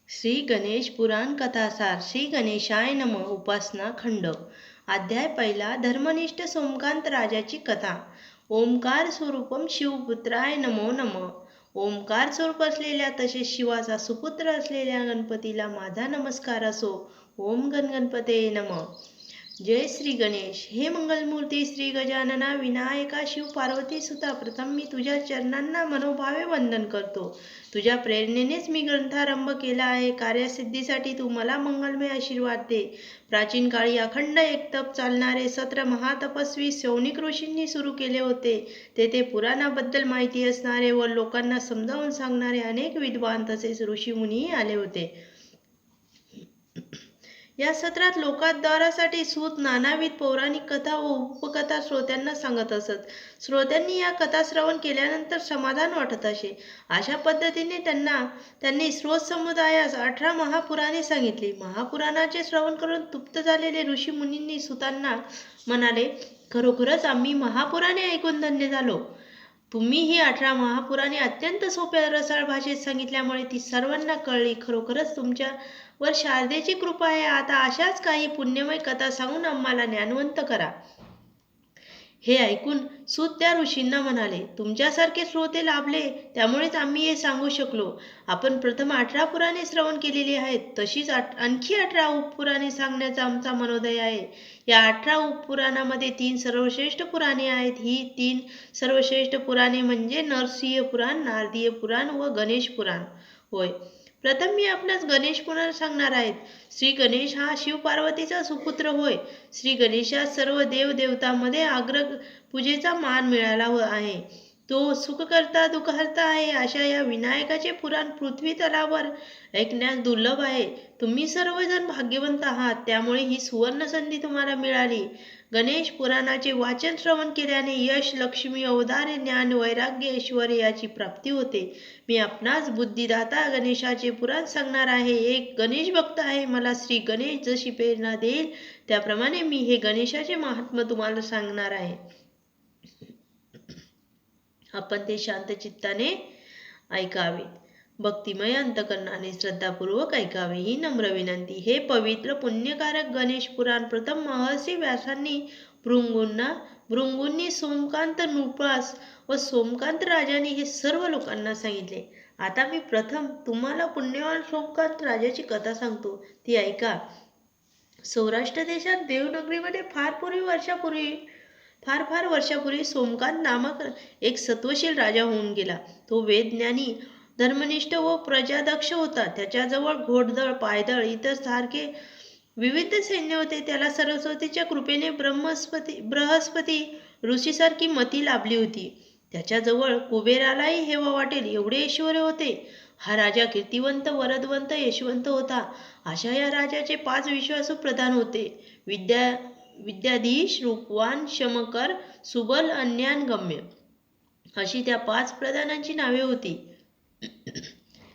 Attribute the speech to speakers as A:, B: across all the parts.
A: श्री गणेश पुराण कथासार श्री गणेशाय नम उपासना खंड अध्याय पहिला धर्मनिष्ठ सोमकांत राजाची कथा ओंकार स्वरूपम शिवपुत्राय नमो नम ओंकार स्वरूप असलेल्या तसेच शिवाचा सुपुत्र असलेल्या गणपतीला माझा नमस्कार असो. ओम गणपते नम. जय श्री गणेश. हे मंगलमूर्ती श्री गजानना विनायका शिव पार्वती सुता, प्रथम मी तुझ्या चरणांना मनोभावे वंदन करतो. तुझ्या प्रेरणेनेच मी ग्रंथारंभ केला आहे. कार्यसिद्धीसाठी तू मला मंगलमय आशीर्वाद दे. प्राचीन काळी अखंड एक तप चालणारे सत्र महातपस्वी शौनिक ऋषींनी सुरू केले होते. तेथे पुराणाबद्दल माहिती असणारे व लोकांना समजावून सांगणारे अनेक विद्वान तसेच ऋषीमुनीही आले होते. या सत्रात लोकाद्वारासाठी सूत नानाविध पौराणिक कथा व उपकथा श्रोत्यांना सांगत असत. श्रोत्यांनी या कथा श्रवण केल्यानंतर समाधान वाटत असे. अशा पद्धतीने त्यांनी श्रोत समुदायास 18 महापुराणे सांगितली. महापुराणाचे श्रवण करून तृप्त झालेले ऋषी मुनींनी सुतांना म्हणाले, खरोखरच आम्ही महापुराणे ऐकून धन्य झालो. तुम्ही ही 18 महापुराणे अत्यंत सोप्या रसाळ भाषेत सांगितल्यामुळे ती सर्वांना कळली. खरोखरच तुमच्यावर शारदेची कृपा आहे. आता अशाच काही पुण्यमय कथा सांगून आम्हाला ज्ञानवंत करा. हे ऐकून सूत त्या ऋषींना म्हणाले, तुमच्यासारखे श्रोते लाभले त्यामुळेच आम्ही हे सांगू शकलो. आपण प्रथम 18 पुराणे श्रवण केलेली आहेत, तशीच आणखी 18 उपपुराणे सांगण्याचा आमचा मनोदय आहे. या 18 उपपुराणामध्ये 3 सर्वश्रेष्ठ पुराणे आहेत. ही 3 सर्वश्रेष्ठ पुराणे म्हणजे नरसिंह पुराण, नारदीय पुराण व गणेश पुराण होय. प्रथम मी आपणास गणेश पुराण सांगणार आहेत. श्री गणेश हा शिव पार्वतीचा सुपुत्र होय. श्री गणेशास सर्व देव देवतांमध्ये अग्र पूजेचा मान मिळाला आहे. तो सुखकर्ता दुःखहर्ता आहे. अशा या विनायकाचे पुराण पृथ्वी तलावर ऐकण्यास दुर्लभ आहे. तुम्ही सर्वजण भाग्यवंत आहात, त्यामुळे ही सुवर्ण संधी तुम्हाला मिळाली. गणेश पुराणाचे वाचन श्रवण केल्याने यश, लक्ष्मी, औदार्य, ज्ञान, वैराग्य, ऐश्वर्य याची प्राप्ती होते. मी आपणास बुद्धिदाता गणेशाचे पुराण सांगणार आहे. एक गणेश भक्त आहे. मला श्री गणेश जशी प्रेरणा देईल त्याप्रमाणे मी हे गणेशाचे महात्म्य तुम्हाला सांगणार आहे. आपण ते शांत चित्ताने ऐकावे. भक्तिमय अंतकरणाने श्रद्धापूर्वक ऐकावे ही नम्र विनंती. हे पवित्र पुण्यकारक गणेश पुराण प्रथम महर्षी व्यासांनी भृगूंनी सोमकांत नृपास व सोमकांत राजांनी हे सर्व लोकांना सांगितले. आता मी प्रथम तुम्हाला पुण्यवान सोमकांत राजाची कथा सांगतो, ती ऐका. सौराष्ट्र देशात देवनगरीमध्ये फार वर्षापूर्वी सोमकांत नामक एक सत्वशील राजा होऊन गेला. तो वेदज्ञानी, धर्मनिष्ठ व प्रजादक्ष होता. त्याच्याजवळ घोडदळ, पायदळ इतर सारखे विविध सैन्य होते. त्याला सरस्वतीच्या कृपेने बृहस्पती ऋषीसारखी मती लाभली होती. त्याच्याजवळ कुबेरालाही हेवा वाटेल एवढे ऐश्वर होते. हा राजा कीर्तिवंत, वरदवंत, यशवंत होता. अशा या राजाचे 5 विश्वासू प्रधान होते. विद्याधीश, रूपवान, क्षमकर, सुबल, अन्यानगम्य अशी त्या 5 प्रधानांची नावे होती.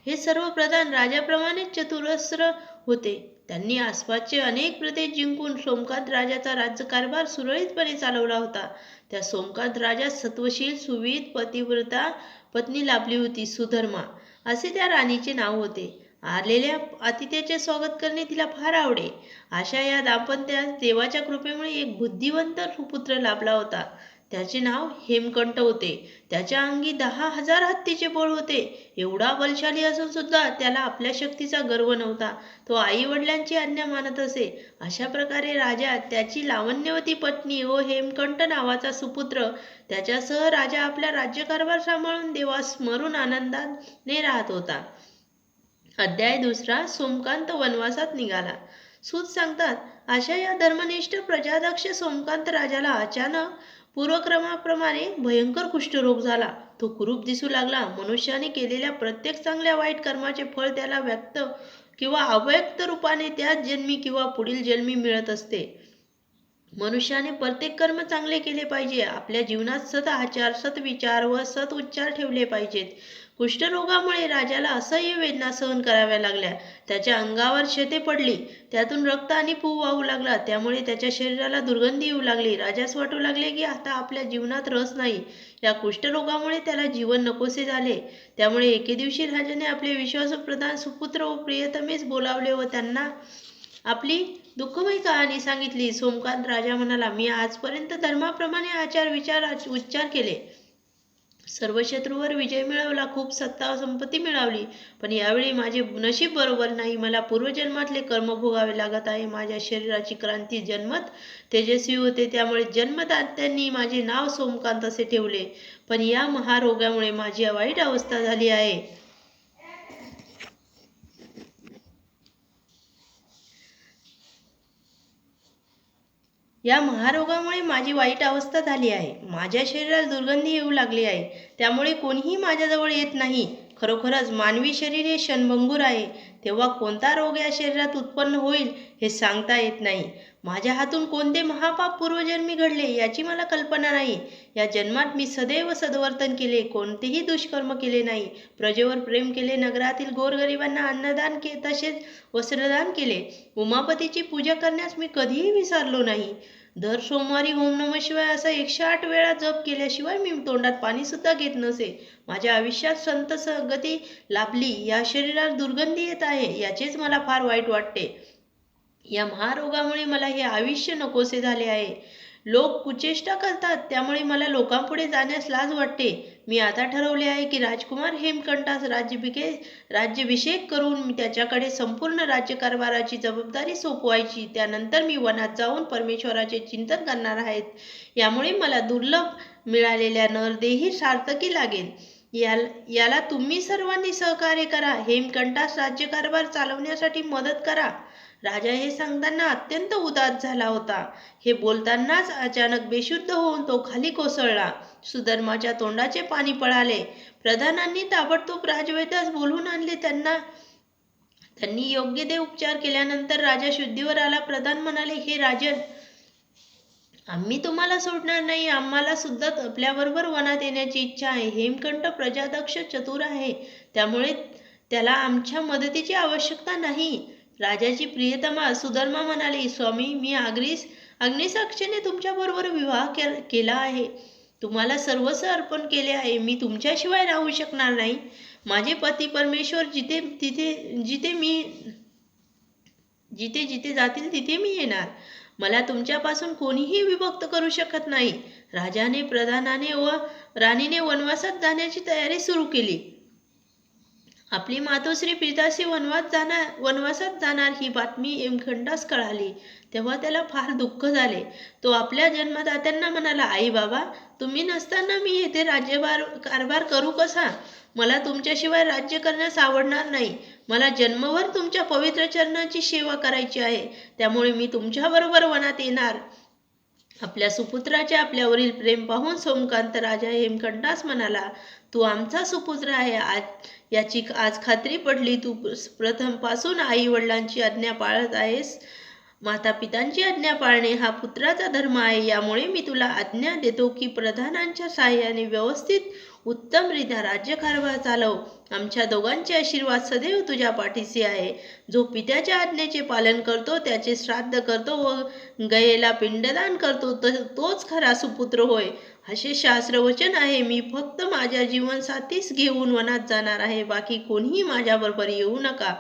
A: हे सर्व प्रधान राजाप्रमाणे चतुरस्र होते. त्यांनी आसपासचे अनेक प्रदेश जिंकून सोमकांत राजाचा राज्यकारभार सुरळीतपणे चालवला होता. त्या सोमकांत राजास सत्वशील, सुविध, पतिव्रता पत्नी लाभली होती. सुधर्मा असे त्या राणीचे नाव होते. आलेल्या अतिथ्याचे स्वागत करणे तिला फार आवडे. अशा या दाम्पत्यास देवाच्या कृपेमुळे एक बुद्धिवंत सुपुत्र लाभला होता. त्याचे नाव हेमकंठ होते. त्याच्या अंगी 10,000 हत्तीचे बळ होते. एवढा बलशाली असून सुद्धा त्याला आपल्या शक्तीचा गर्व नव्हता. तो आई वडिलांची आज्ञा मानत असे. अशा प्रकारे राजा, त्याची लावण्यवती पत्नी व हेमकंठ नावाचा सुपुत्र त्याच्यासह राजा आपला राज्यकारभार सांभाळून देवास स्मरून आनंदाने राहत होता. अध्याय दुसरा. सोमकांत वनवासात निघाला. सूत सांगतात, अशा या धर्मनिष्ठ प्रजादक्ष सोमकांत राजाला अचानक पूर्वक्रमाप्रमाणे भयंकर कुष्ठरोग झाला. तो कुरूप दिसू लागला. मनुष्याने केलेल्या प्रत्येक चांगल्या वाईट कर्माचे फळ त्याला व्यक्त किंवा अव्यक्त रूपाने त्याच जन्मी किंवा पुढील जन्मी मिळत असते. मनुष्याने प्रत्येक कर्म चांगले केले पाहिजे. आपल्या जीवनात सत आचार, सत्विचार व सत उच्चार ठेवले पाहिजेत. कुष्ठरोगामुळे राजाला असह्य वेदना सहन कराव्या लागल्या. त्याच्या अंगावर शेते पडली, त्यातून रक्त आणि पू वाहू लागला. त्यामुळे त्याच्या शरीराला दुर्गंधी येऊ लागली. राजास वाटू लागले की आता आपल्या जीवनात रस नाही. या कुष्ठरोगामुळे त्याला जीवन नकोसे झाले. त्यामुळे एके दिवशी राजाने आपले विश्वासप्रधान सुपुत्र व प्रियतमेस बोलावले व त्यांना आपली दुःखमयी कहाणी सांगितली. सोमकांत राजा म्हणाला, मी आजपर्यंत धर्माप्रमाणे आचार विचार उच्चार केले, सर्व शत्रूवर विजय मिळवला, खूप सत्ता संपत्ती मिळवली, पण यावेळी माझे नशीब बरोबर नाही. मला पूर्वजन्मातले कर्म भोगावे लागत आहे. माझ्या शरीराची क्रांती जन्मत तेजस्वी होते, त्यामुळे जन्मदात्यांनी माझे नाव सोमकांत असे ठेवले. पण या महारोगामुळे माझी वाईट अवस्था झाली आहे. या महारोगामुळे माझी वाईट अवस्था झाली आहे. माझ्या शरीराला दुर्गंधी येऊ लागली आहे. त्यामुळे कोणीही माझ्याजवळ येत नाही. खरोखरच मानवी शरीर हे क्षणभंगूर आहे. तेव्हा कोणता रोग या शरीरात उत्पन्न होईल हे सांगता येत नाही. माझ्या हातून कोणते महापाप पूर्वजन्मी घडले याची मला कल्पना नाही. या जन्मात मी सदैव सद्वर्तन केले, कोणतेही दुष्कर्म केले नाही. प्रजेवर प्रेम केले, नगरातील गोरगरिबांना अन्नदान तसेच वस्त्रदान केले. उमापतीची पूजा करण्यास मी कधीही विसरलो नाही. दर सोमवारी ओम नमः शिवाय असा 108 वेळा जप केल्याशिवाय मी तोंडात पाणी सुद्धा घेत नसे. माझ्या आयुष्यात संत संगती लाभली. या शरीराला दुर्गंधी येत आहे, याचेच मला फार वाईट वाटते. या महारोगामुळे मला हे आयुष्य नकोसे झाले आहे. लोक कुचेष्टा करतात, त्यामुळे मला लोकांपुढे जाण्यास लाज वाटते. मी आता ठरवले आहे की राजकुमार हेमकंठास राज्याभिषेक करून त्याच्याकडे संपूर्ण राज्यकारभाराची जबाबदारी सोपवायची. त्यानंतर मी वनात जाऊन परमेश्वराचे चिंतन करणार आहे. यामुळे मला दुर्लभ मिळालेल्या नरदेही सार्थकी लागेल. याला तुम्ही सर्वांनी सहकार्य करा. हेमकंठास राज्यकारभार चालवण्यासाठी मदत करा. राजा हे सांगताना अत्यंत उदास झाला होता. हे बोलतानाच अचानक बेशुद्ध होऊन तो खाली कोसळला. सुधर्माच्या तोंडाचे पाणी पळाले. प्रधानांनी ताबडतोब राजवैद्यास बोलवून आणले. त्यांनी योग्य ते उपचार केल्यानंतर राजा शुद्धीवर आला. प्रधान म्हणाले, हे राजन, आम्ही तुम्हाला सोडणार नाही. आम्हाला सुद्धा आपल्याबरोबर वनात येण्याची इच्छा आहे. हेमकंठ प्रजादक्ष चतुर आहे, त्यामुळे त्याला आमच्या मदतीची आवश्यकता नाही. राजाची प्रियतमा सुधर्मा म्हणाली, स्वामी, मी अग्निसाक्षीने तुमच्याबरोबर विवाह केला आहे. तुम्हाला सर्वस्व अर्पण केले आहे. मी तुमच्याशिवाय राहू शकणार नाही. माझे पती परमेश्वर जिथे जिथे जातील तिथे मी येणार. मला तुमच्यापासून कोणीही विभक्त करू शकत नाही. राजाने, प्रधानाने व राणीने वनवासात जाण्याची तयारी सुरू केली. आपली मातोश्री पितासी वनवासात जाणार ही बातमी हेमकंठास कळाली. तेव्हा त्याला फार दुःख झाले. तो आपल्या जन्मदात्यांना म्हणाला, आई बाबा, तुम्ही नसताना मी येथे कारभार करू कसा? मला तुमच्याशिवाय राज्य करण्यास आवडणार नाही. मला जन्मभर तुमच्या पवित्र चरणाची सेवा करायची आहे. त्यामुळे मी तुमच्याबरोबर वनात येणार. आपल्या सुपुत्राचे आपल्यावरील प्रेम पाहून सोमकांत राजा हेमकंठास म्हणाला, तू आमचा सुपुत्र आहे. याची आज खात्री पडली. तू प्रथमपासून आई वडिलांची आज्ञा पाळत आहेस. माता पितांची आज्ञा पाळणे हा पुत्राचा धर्म आहे. यामुळे मी तुला आज्ञा देतो की प्रधानांच्या साहाय्याने व्यवस्थित उत्तमरित्या राज्यकारभार चालव. आमच्या दोघांचे आशीर्वाद सदैव तुझ्या पाठीशी आहे. जो पित्याच्या आज्ञेचे पालन करतो, त्याचे श्राद्ध करतो व गयेला पिंडदान करतो, तोच खरा सुपुत्र होय, असे शास्त्रवचन आहे. मी फक्त माझ्या जीवनसाथीच घेऊन वनात जाणार आहे. बाकी कोणीही माझ्याबरोबर येऊ नका,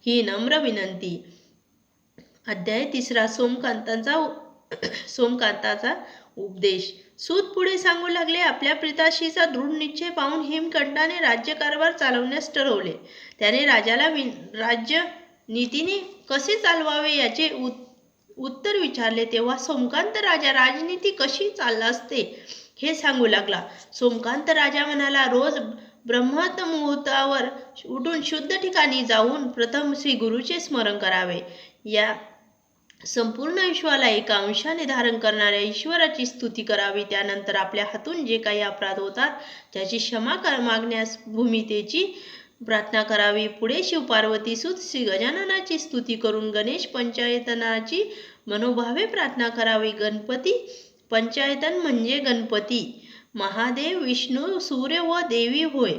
A: ही नम्र विनंती. अध्याय 3. सोमकांताचा उपदेश. सूत पुढे सांगू लागले, आपल्या प्रिताशीचा दृढ निश्चय पाहून हेमकंठाने राज्यकारभार चालवण्यास ठरवले. त्याने राजाला राज्य नीतीने कसे चालवावे याचे उत्तर विचारले. तेव्हा सोमकांत राजा राजनीती कशी चालते हे सांगू लागला. सोमकांत राजा म्हणाला, रोज ब्रह्मत मुहूर्तावर उठून शुद्ध ठिकाणी जाऊन प्रथम श्री गुरुचे स्मरण करावे. या संपूर्ण विश्वाला एका अंशाने धारण करणाऱ्या ईश्वराची स्तुती करावी. त्यानंतर आपल्या हातून जे काही अपराध होतात त्याची क्षमा मागण्यास भूमितेची प्रार्थना करावी. पुढे शिवपार्वती सुत श्री गजाननाची स्तुती करून गणेश पंचायतनाची मनोभावे प्रार्थना करावी. गणपती पंचायतन म्हणजे गणपती, महादेव, विष्णू, सूर्य व देवी होय.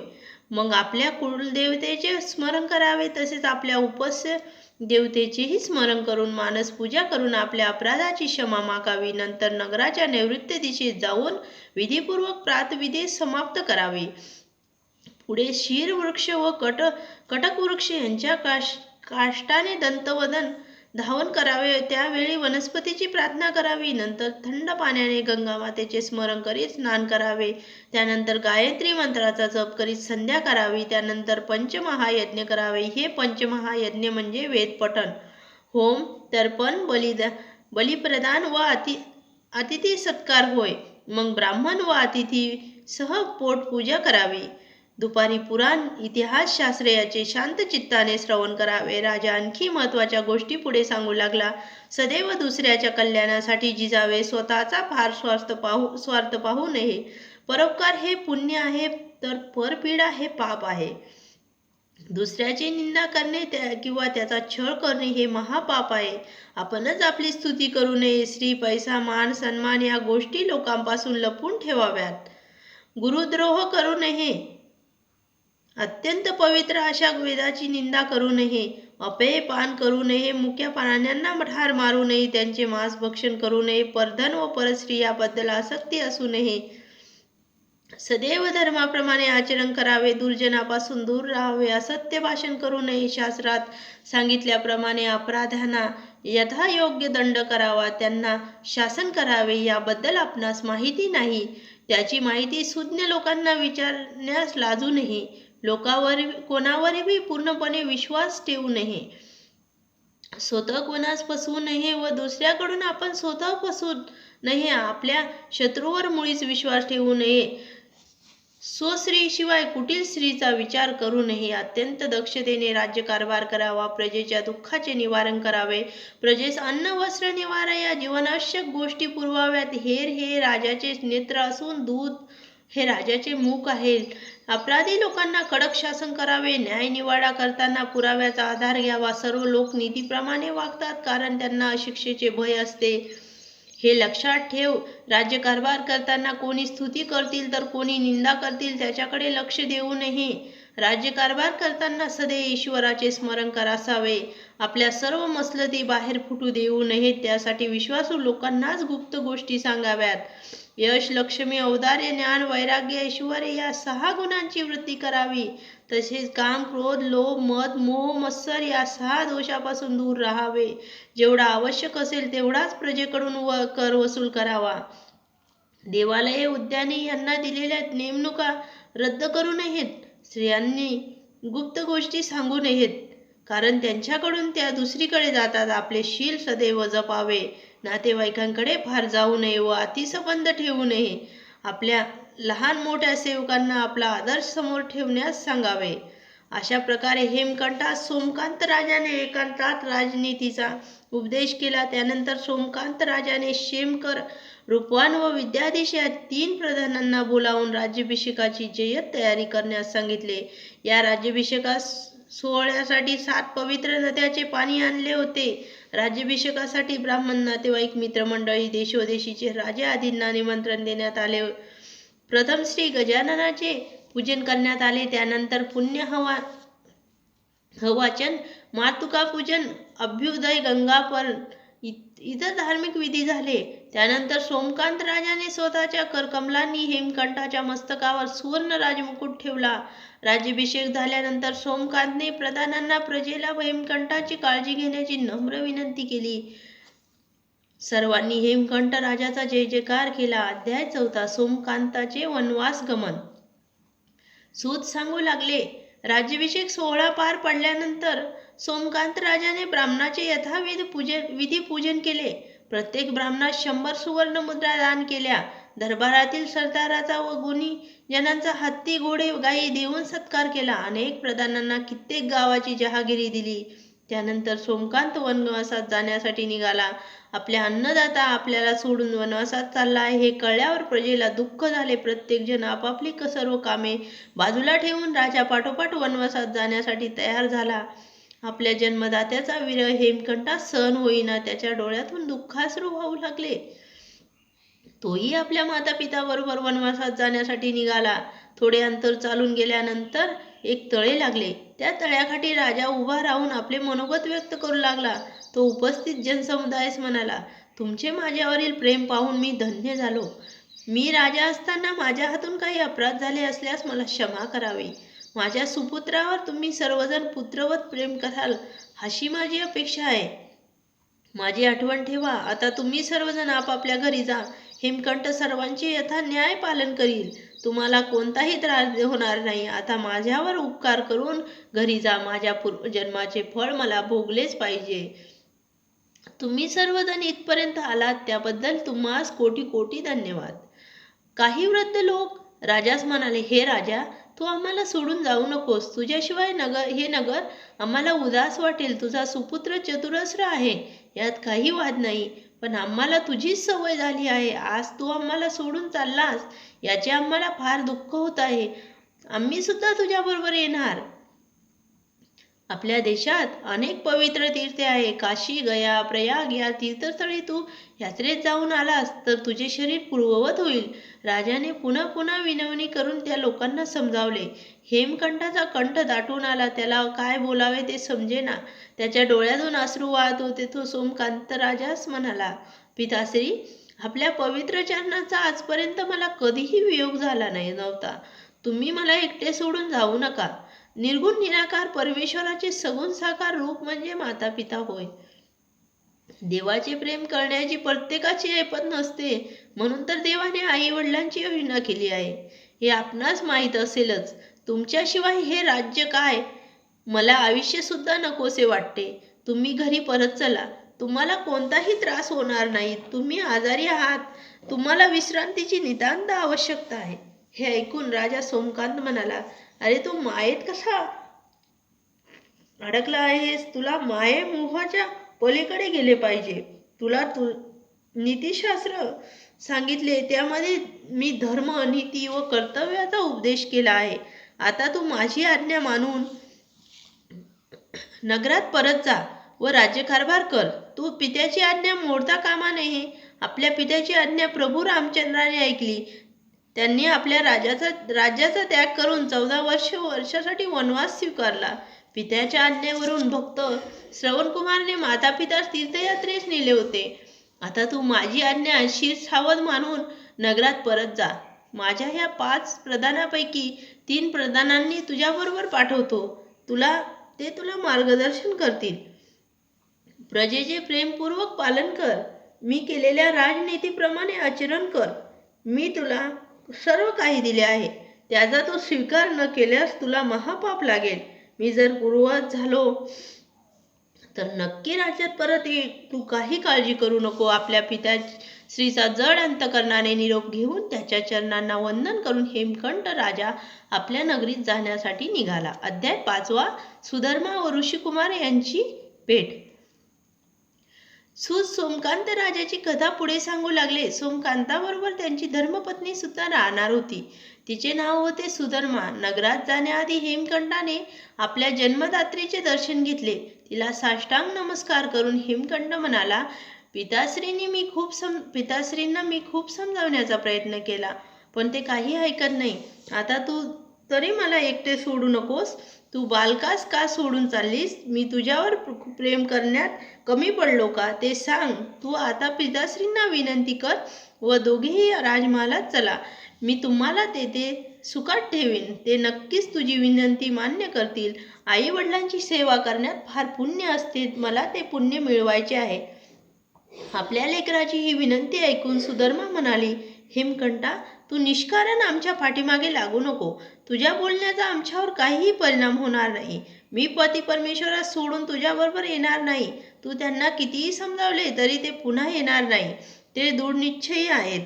A: मग आपल्या कुलदेवतेचे स्मरण करावे, तसेच आपल्या उपस्य देवतेचेही स्मरण करून मानस पूजा करून आपल्या अपराधाची क्षमा मागावी. नंतर नगराच्या नैऋत्य दिशेत जाऊन विधीपूर्वक प्रातविधी समाप्त करावे. पुढे शीर वृक्ष व कटक वृक्ष यांच्या काष्टाने दंतवदन धावन करावे. त्यावेळी वनस्पतीची प्रार्थना करावी. नंतर थंड पाण्याने गंगा मातेचे स्मरण करीत स्नान करावे. त्यानंतर गायत्री मंत्राचा जप करीत संध्या करावी. त्यानंतर पंचमहायज्ञ करावे. हे पंचमहायज्ञ म्हणजे वेदपठण, होम, तर्पण, बलिप्रदान व अतिथी सत्कार होय. मग ब्राह्मण व अतिथी सह पोटपूजा करावी. दुपारी पुराण, इतिहास शास्त्रे याचे शांत चित्ताने श्रवण करावे. राजा आणखी महत्वाच्या गोष्टी पुढे सांगू लागला. सदैव दुसऱ्याच्या कल्याणासाठी जिजावे, स्वतःचा फार स्वार्थ पाहू नये. परोपकार हे पुण्य आहे, तर परपीडा हे पाप आहे. दुसऱ्याची निंदा करणे किंवा त्याचा छळ करणे हे महापाप आहे. आपणच आपली स्तुती करू नये. स्त्री, पैसा, मान, सन्मान या गोष्टी लोकांपासून लपवून ठेवाव्यात. गुरुद्रोह करू नये. अत्यंत पवित्र अशा वेदाची निंदा करू नये. अपेय पान करू नये. मुक्या प्राण्यांना ठार मारू नये. त्यांचे मांस भक्षण करू नये. परधन व परस्त्री याबद्दल आसक्ती असू नये. सदैव धर्माप्रमाणे आचरण करावे. दुर्जनापासून दूर राहावे. असत्य भाषण करू नये. शास्त्रात सांगितल्याप्रमाणे अपराध्यांना यथायोग्य दंड करावा. त्यांना शासन करावे. याबद्दल आपणास माहिती नाही. त्याची माहिती सुज्ञ लोकांना विचारण्यास लाजू नये. कोणावरही पूर्णपणे विश्वास ठेवू नये. स्वतः कोणास फसवू नये व दुसऱ्याकडून आपण स्वतः फसवू नये. आपल्या शत्रूवर मुळीच विश्वास ठेवू नये. स्वस्त्रीशिवाय कुटील स्त्रीचा विचार करू नये. अत्यंत दक्षतेने राज्यकारभार करावा. प्रजेच्या दुःखाचे निवारण करावे. प्रजेस अन्न, वस्त्र, निवारा या जीवनावश्यक गोष्टी पुरवाव्यात. हेर हे राजाचे नेत्र असून दूध हे राजाचे मुख आहे. अपराधी लोकांना कडक शासन करावे. न्याय निवाडा करताना पुराव्याचा आधार घ्यावा. सर्व लोक नीतीप्रमाणे वागतात, कारण त्यांना शिक्षेचे भय असते. हे लक्षात ठेव. राज्यकारभार करताना कोणी स्तुती करतील तर कोणी निंदा करतील, त्याच्याकडे लक्ष देऊ नये. राज्यकारभार करताना सदैव ईश्वराचे स्मरण करासावे. आपल्या सर्व मसलती बाहेर फुटू देऊ नयेत. त्यासाठी विश्वासू लोकांनाच गुप्त गोष्टी सांगाव्यात. यश, लक्ष्मी, औदार्य, ज्ञान, वैराग्य, ऐश्वर्य या 6 गुणांची वृत्ती करावी. तसेच काम, क्रोध, लोभ, मद, मोह, मत्सर या 6 दोषापासून दूर राहावे. जेवढा आवश्यक असेल तेवढाच प्रजेकडून कर वसूल करावा. देवालये, उद्याने यांना दिलेल्या नेमणुका रद्द करू नयेत. स्त्रियांनी गुप्त गोष्टी सांगू नयेत, कारण त्यांच्याकडून त्या दुसरीकडे जातात. आपले शील सदैव जपावे. नातेवाईकांकडे फार जाऊ नये व अतिसंबंध ठेवू नये. आपल्या लहान मोठ्या सेवकांना आपला आदर्श समोर ठेवण्यास सांगावे. अशा प्रकारे हेमकंठास सोमकांत राजाने एकांतात राजनीतीचा उपदेश केला. त्यानंतर सोमकांत राजाने क्षेमकर, रूपवान व विद्याधीश या 3 प्रधानांना बोलावून राज्याभिषेकाची जय्यत तयारी करण्यास सांगितले. या राज्याभिषेकास सोहळ्यासाठी 7 पवित्र नद्याचे पाणी आणले होते. राज्याभिषेकासाठी ब्राह्मण, नातेवाईक, मित्रमंडळी, देशोदेशीचे राजे आदींना निमंत्रण देण्यात आले. प्रथम श्री गजाननाचे पूजन करण्यात आले. त्यानंतर पुण्य हवाचन, मातुका पूजन, अभ्युदय, गंगापर्ण इतर धार्मिक विधी झाले. त्यानंतर सोमकांत राजाने स्वतःच्या करकमलांनी हेमकंठाच्या मस्तकावर सुवर्ण राजमुकुट ठेवला. राज्याभिषेक झाल्यानंतर सोमकांतने प्रधानांना प्रजेला हेमकंठाची काळजी घेण्याची नम्र विनंती केली. सर्वांनी हेमकंठ राजाचा जय जयकार केला. अध्याय 4. सोमकांताचे वनवास गमन. सूत सांगू लागले. राज्याभिषेक सोहळा पार पडल्यानंतर सोमकांत राजाने ब्राह्मणाचे विधी पूजन केले. प्रत्येक ब्राह्मणास 100 सुवर्ण मुद्रा दान केल्या. दरबारातील सरदाराचा व गुणी जनांचा हत्ती, घोडे, गायी देऊन सत्कार केला. अनेक प्रधानांना कित्येक गावाची जहागिरी दिली. त्यानंतर सोमकांत वनवासात जाण्यासाठी निघाला. आपल्या अन्नदाता आपल्याला सोडून वनवासात चालला आहे हे कळल्यावर प्रजेला दुःख झाले. प्रत्येक जण आपापली सर्व कामे बाजूला ठेवून राजापाठोपाठ वनवासात जाण्यासाठी तयार झाला. आपल्या जन्मदात्याचा विरह हेमकंठास सहन होईना. त्याच्या डोळ्यातून दुःखाश्रू वाहू लागले. तोही आपल्या मातापिताबरोबर वनवासात जाण्यासाठी निघाला. थोडे अंतर चालून गेल्यानंतर एक तळे लागले. त्या तळ्याकाठी राजा उभा राहून आपले मनोगत व्यक्त करू लागला. तो उपस्थित जनसमुदायास म्हणाला, तुमचे माझ्यावरील प्रेम पाहून मी धन्य झालो. मी राजा असताना माझ्या हातून काही अपराध झाले असल्यास मला क्षमा करावी. माझ्या सुपुत्रावर तुम्ही सर्वजण पुत्रवत प्रेम कराल अशी माझी अपेक्षा आहे. माझी आठवण ठेवा. आता तुम्ही सर्वजण आपापल्या घरी जा. हेमकंठ सर्वांचे यथा न्याय पालन करील. तुम्हाला कोणताही त्रास होणार नाही. आता माझ्यावर उपकार करून घरी जा. माझ्या पूर्वजन्माचे फळ मला भोगलेच पाहिजे. तुम्ही सर्वजण इथपर्यंत आलात त्याबद्दल तुम्हास कोटी कोटी धन्यवाद. काही वृद्ध लोक राजास म्हणाले, हे राजा, तू आम्हाला सोडून जाऊ नकोस. तुझ्याशिवाय हे नगर आम्हाला उदास वाटेल. तुझा सुपुत्र चतुरस्र आहे, यात काही वाद नाही. पण आम्हाला तुझीच सवय झाली आहे. आज तू आम्हाला सोडून चाललास याचे आम्हाला फार दुःख होत आहे. आम्ही सुद्धा तुझ्याबरोबर येणार. आपल्या देशात अनेक पवित्र तीर्थे आहे. काशी, गया, प्रयाग या तीर्थस्थळी तू यात्रेत जाऊन आलास तर तुझे शरीर पूर्ववत होईल. राजाने पुन्हा पुन्हा विनवणी करून त्या लोकांना समजावले. हेमकंठाचा कंठ दाटून आला. त्याला काय बोलावे ते समजेना. त्याच्या डोळ्यातून अश्रू वाहत होते. तो सोमकांत राजास म्हणाला, पिताश्री, आपल्या पवित्र चरणाचा आजपर्यंत मला कधीही वियोग झाला नव्हता. तुम्ही मला एकटे सोडून जाऊ नका. निर्गुण निराकार परमेश्वराचे सगुण साकार रूप म्हणजे माता पिता होय. देवाचे प्रेम करण्याची प्रत्येकाची ऐपत नसते. म्हणून तर देवाने आई वडिलांची योजना केली आहे. हे आपणास माहीत असेलच. तुमच्याशिवाय हे राज्य काय, मला आयुष्य सुद्धा नकोसे वाटते. तुम्ही घरी परत चला. तुम्हाला कोणताही त्रास होणार नाही. तुम्ही आजारी आहात. तुम्हाला विश्रांतीची नितांत आवश्यकता आहे. हे ऐकून राजा सोमकांत म्हणाला, अरे तू मायेत कसा अडकला आहेस? तुला माये मोहाच्या पलीकडे गेले पाहिजे. तुला नीतिशास्त्र सांगितले, त्यामध्ये मी धर्म, नीती व कर्तव्याचा उपदेश केला आहे. आता तू माझी आज्ञा मानून नगरात परत जा व राज्यकारभार कर. तू पित्याची आज्ञा मोडता कामा नये. आपल्या पित्याची आज्ञा प्रभू रामचंद्राने ऐकली. त्यांनी आपल्या राज्याचा त्याग करून 14 वर्षासाठी वनवास स्वीकारला. पित्याच्या आज्ञेवरून भक्त श्रवणकुमारने माता पिता तीर्थयात्रेस नेले होते. आता तू माझी आज्ञा शिरसावध मानून नगरात परत जा. माझ्या ह्या 5 प्रधानापैकी 3 प्रधानांनी तुझ्याबरोबर पाठवतो. ते तुला मार्गदर्शन करतील. प्रजेचे प्रेमपूर्वक पालन कर. मी केलेल्या राजनीतीप्रमाणे आचरण कर. मी तुला सर्व काही दिले आहे. त्याचा तू स्वीकार न केल्यास तुला महापाप लागेल. मी जर पूर्ववत झालो तर नक्की राज्यात परत येईल. तू काही काळजी करू नको. आपल्या पिताश्रीचा जड अंतकरणाने निरोप घेऊन त्याच्या चरणांना वंदन करून हेमकंठ राजा आपल्या नगरीत जाण्यासाठी निघाला. अध्याय 5. सुधर्मा व ऋषिकुमार यांची भेट. सूत सोमकांत राजाची कथा पुढे सांगू लागले. सोमकांताबरोबर त्यांची धर्मपत्नी सुद्धा राहणार होती. तिचे नाव होते सुधर्मा. नगरात जाण्याआधी हेमकंठाने आपल्या जन्मदात्रीचे दर्शन घेतले. तिला साष्टांग नमस्कार करून हेमकंठ म्हणाला, पिताश्रींना मी खूप समजावण्याचा प्रयत्न केला, पण ते काही ऐकत नाही. आता तू तरी मला एकटे सोडू नकोस. तू बालकास का सोडून चाललीस? मी तुझ्यावर प्रेम करण्यात कमी पडलो का ते सांग. तू आता पिताश्रींना विनंती कर व दोघेही राजमहालात चला. मी तुम्हाला तेथे सुखात ठेवीन. ते नक्कीच तुझी विनंती मान्य करतील. आई वडिलांची सेवा करण्यात फार पुण्य असते. मला ते पुण्य मिळवायचे आहे. आपल्या लेकराची ही विनंती ऐकून सुधर्मा म्हणाली, हेमकंठा, तू निष्कारण आमच्या पाठीमागे लागू नको. तुझ्या बोलण्याचा आमच्यावर काहीही परिणाम होणार नाही. मी पती परमेश्वरास सोडून तुझ्याबरोबर येणार नाही. तू त्यांना कितीही समजावले तरी ते पुन्हा येणार नाही. ते दृढनिश्चयी आहेत.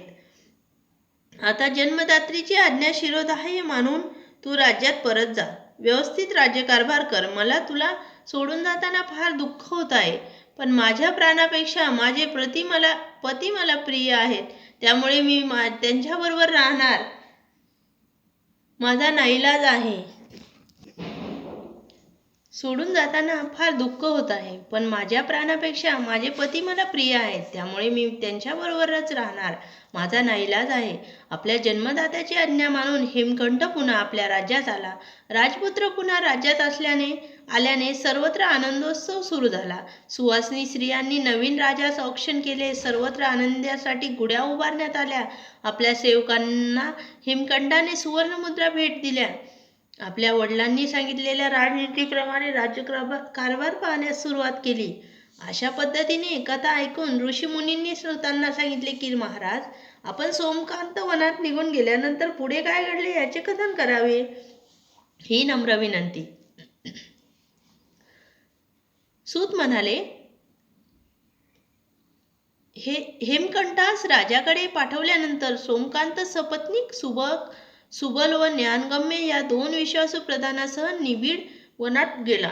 A: आता जन्मदात्रीची आज्ञा शिरोधार्य मानून तू राज्यात परत जा. व्यवस्थित राज्यकारभार कर. मला तुला सोडून जाताना फार दुःख होत आहे, पण माझ्या प्राणापेक्षा माझे पती मला प्रिय आहेत. त्यामुळे मी त्यांच्याबरोबर राहणार. माझा नाईलाज आहे. सोडून जाताना फार दुःख होत आहे, पण माझ्या प्राणापेक्षा माझे पती मला प्रिय आहेत, त्यामुळे मी त्यांच्याबरोबरच राहणार. माझा नाईलाज आहे. आपल्या जन्मदात्याची आज्ञा मानून हेमकंठ पुन्हा आपल्या राज्यात आला. राजपुत्र पुन्हा राज्यात आल्याने सर्वत्र आनंदोत्सव सुरू झाला. सुवासिनी स्त्रियांनी नवीन राजास औक्षण केले. सर्वत्र आनंदासाठी गुढ्या उभारण्यात आल्या. आपल्या सेवकांना हेमकंठाने सुवर्णमुद्रा भेट दिल्या. आपल्या वडिलांनी सांगितलेल्या राजनीतीप्रमाणे राज्यकारभार पाहण्यास सुरुवात केली. अशा पद्धतीने कथा ऐकून ऋषीमुनींनी श्रोतांना सांगितले की महाराज, आपण सोमकांत वनात निघून गेल्यानंतर पुढे काय घडले याचे कथन करावे, ही नम्र विनंती. सूत म्हणाले, हेमकंठास राजाकडे पाठवल्यानंतर सोमकांत सपत्नीक सुबल व ज्ञानगम्य या 2 विश्वासू प्रधानासह निबिड वनात गेला.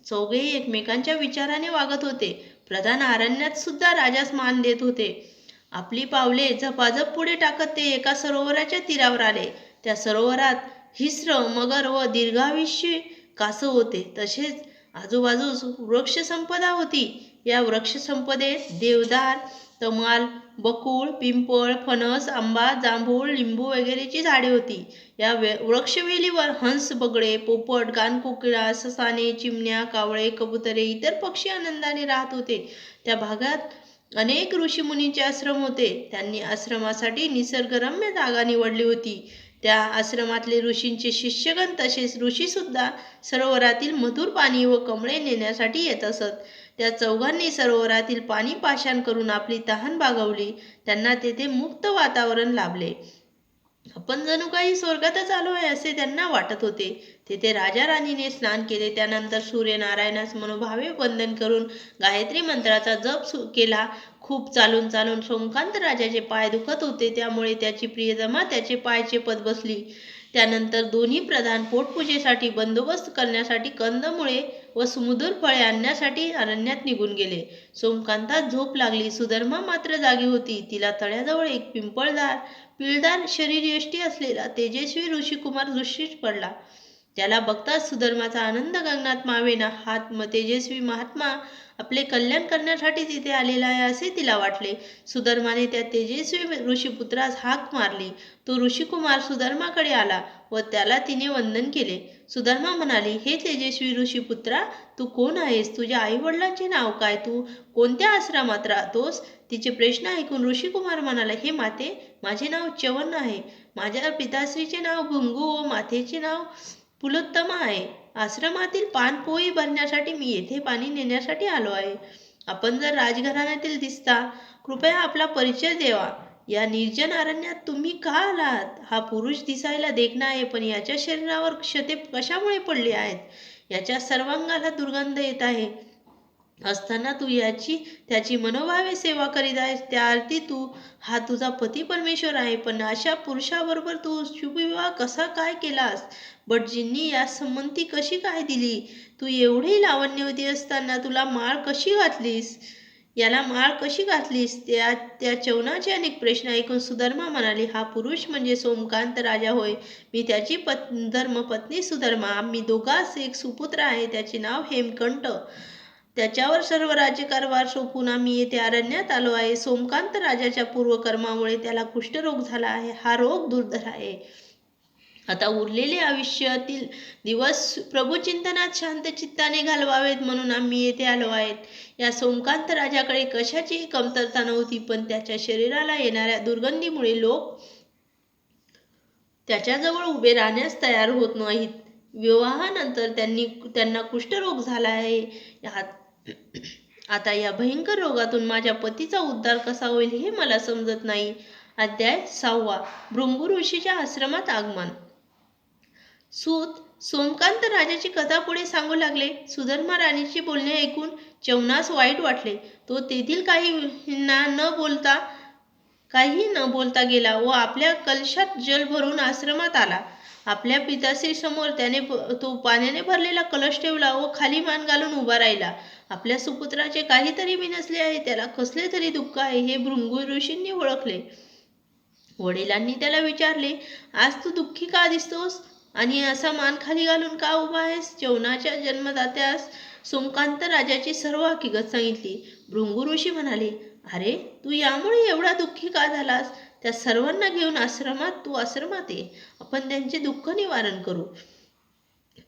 A: चौघेही एकमेकांच्या विचाराने वागत होते. प्रधान अरण्यात सुद्धा राजास मान देत होते. आपली पावले झपाझप पुढे टाकत ते एका सरोवराच्या तीरावर आले. त्या सरोवरात हिस्र, मगर व दीर्घायुषी कासव होते. तसेच आजूबाजूस वृक्षसंपदा होती. या वृक्षसंपदेत देवदार, तमाल, बकुळ, पिंपळ, फणस, आंबा, जांभूळ, लिंबू वगैरेची झाडे होती. या वृक्षवेलीवर हंस, बगळे, पोपट, गानकोकिळा, ससाणे, चिमण्या, कावळे, कबुतरे, इतर पक्षी आनंदाने राहत होते. त्या भागात अनेक ऋषीमुनींचे आश्रम होते. त्यांनी आश्रमासाठी निसर्गरम्य जागा निवडली होती. त्या आश्रमातले ऋषींचे शिष्यगण तसेच ऋषीसुद्धा सरोवरातील मधुर पाणी व कमळे नेण्यासाठी येत असत. त्या चौघांनी सरोवरातील पाणी पाषाण करून आपली तहान भागवली. त्यांना तेथे मुक्त वातावरण लाभले. आपण जणू काही स्वर्गातच आलो आहे असे त्यांना वाटत होते. तेथे राजा राणीने स्नान केले. त्यानंतर सूर्यनारायणास मनोभावे वंदन करून गायत्री मंत्राचा जप केला. खूप चालून चालून सोमकांत राजाचे पाय दुखत होते, त्यामुळे त्याची प्रियतमा त्याचे पाय चेपत बसली. त्यानंतर दोन्ही प्रधान पोटपूजेसाठी बंदोबस्त करण्यासाठी कंदमुळे व सुमधुर फळे आणण्यासाठी अरण्यात निघून गेले. सोमकांतात झोप लागली. सुधर्मा मात्र जागी होती. तिला तळ्याजवळ एक पिळदार शरीरयष्टी असलेला तेजस्वी ऋषिकुमार दृष्टीस पडला. त्याला बघताच सुधर्माचा आनंद गगनात मावेना. हा तेजस्वी महात्मा आपले कल्याण करण्यासाठी तिथे आलेला आहे असे तिला वाटले. सुधर्माने त्या तेजस्वी ऋषिपुत्रास हाक मारली. तो ऋषिकुमार सुधर्माकडे आला व त्याला तिने वंदन केले. सुधर्मा म्हणाली, हे तेजस्वी ऋषिपुत्रा, तू कोण आहेस? तुझ्या आई वडिलांचे नाव काय? तू कोणत्या आश्रमात राहतोस? तिचे प्रश्न ऐकून ऋषिकुमार म्हणाला, हे माते, माझे नाव च्यवन आहे. माझ्या पिताश्रीचे नाव भृंगू व मातेचे नाव पुलोत्तमा आहे. आश्रमातील पानपोई भरण्यासाठी मी येथे पाणी नेण्यासाठी आलो आहे. आपण जर राजघराण्यातील दिसता, कृपया आपला परिचय द्यावा. या निर्जन अरण्यात तुम्ही का आलात? हा पुरुष दिसायला देखणा आहे, पण याच्या शरीरावर क्षते कशामुळे पडली आहेत? याच्या सर्वांगाला दुर्गंध येत आहे. असताना तू त्याची मनोभावे सेवा करीत आहेस. त्या अर्थी हा तुझा पती परमेश्वर आहे, पण अशा पुरुषाबरोबर तू शुभविवाह कसा काय केलास? भटजींनी यास संमती कशी काय दिली? तू एवढी लावण्यवती असताना तुला माळ कशी घातलीस? याला माळ कशी घातलीस? त्या च्यवनाचे अनेक प्रश्न ऐकून सुधर्मा म्हणाली, हा पुरुष म्हणजे सोमकांत राजा होय. मी त्याची धर्मपत्नी सुधर्मा. आम्ही दोघांस एक सुपुत्र आहे. त्याचे नाव हेमकंठ. त्याच्यावर सर्व राज्यकारभार सोपवून आम्ही येथे अरण्यात आलो आहे. सोमकांत राजाच्या पूर्वकर्मामुळे त्याला कुष्ठरोग झाला आहे. हा रोग दुर्धर आहे. आता उरलेले आयुष्यातील दिवस प्रभुचिंतनात शांत चित्ताने घालवावेत म्हणून आम्ही येथे आलो आहेत. या सोमकांत राजाकडे कशाचीही कमतरता नव्हती, पण त्याच्या शरीराला येणाऱ्या दुर्गंधीमुळे लोक त्याच्याजवळ उभे राहण्यास तयार होत नाहीत. विवाहानंतर त्यांना कुष्ठरोग झाला आहे. आता या भयंकर रोगातून माझ्या पतीचा उद्धार कसा होईल हे मला समजत नाही. अध्याय 6. भृंगू ऋषीच्या आश्रमात आगमन. सूत सोमकांत राजाची कथा पुढे सांगू लागले. सुधर्मा राणीची बोलणे ऐकून च्यवनास वाईट वाटले. तो तेथील काही न बोलता गेला व आपल्या कलशात जल भरून आश्रमात आला. आपल्या पिताश्री समोर त्याने तो पाण्याने भरलेला कलश ठेवला व खाली मान घालून उभा राहिला. आपल्या सुपुत्राचे काहीतरी बिनसले आहे. त्याला कसले तरी दुःख आहे हे भृंगू ऋषींनी ओळखले. वडिलांनी त्याला विचारले, आज तू दुःखी का दिसतोस? आणि असा मान खाली घालून का उभा आहेस? च्यवनाच्या जन्मदात्यास सोमकांत राजाची सर्व हकीकत सांगितली. भृंगू ऋषी म्हणाले, अरे तू यामुळे एवढा दुःखी का झालास? त्या सर्वांना घेऊन तू आश्रमात ये. आपण त्यांचे दुःख निवारण करू.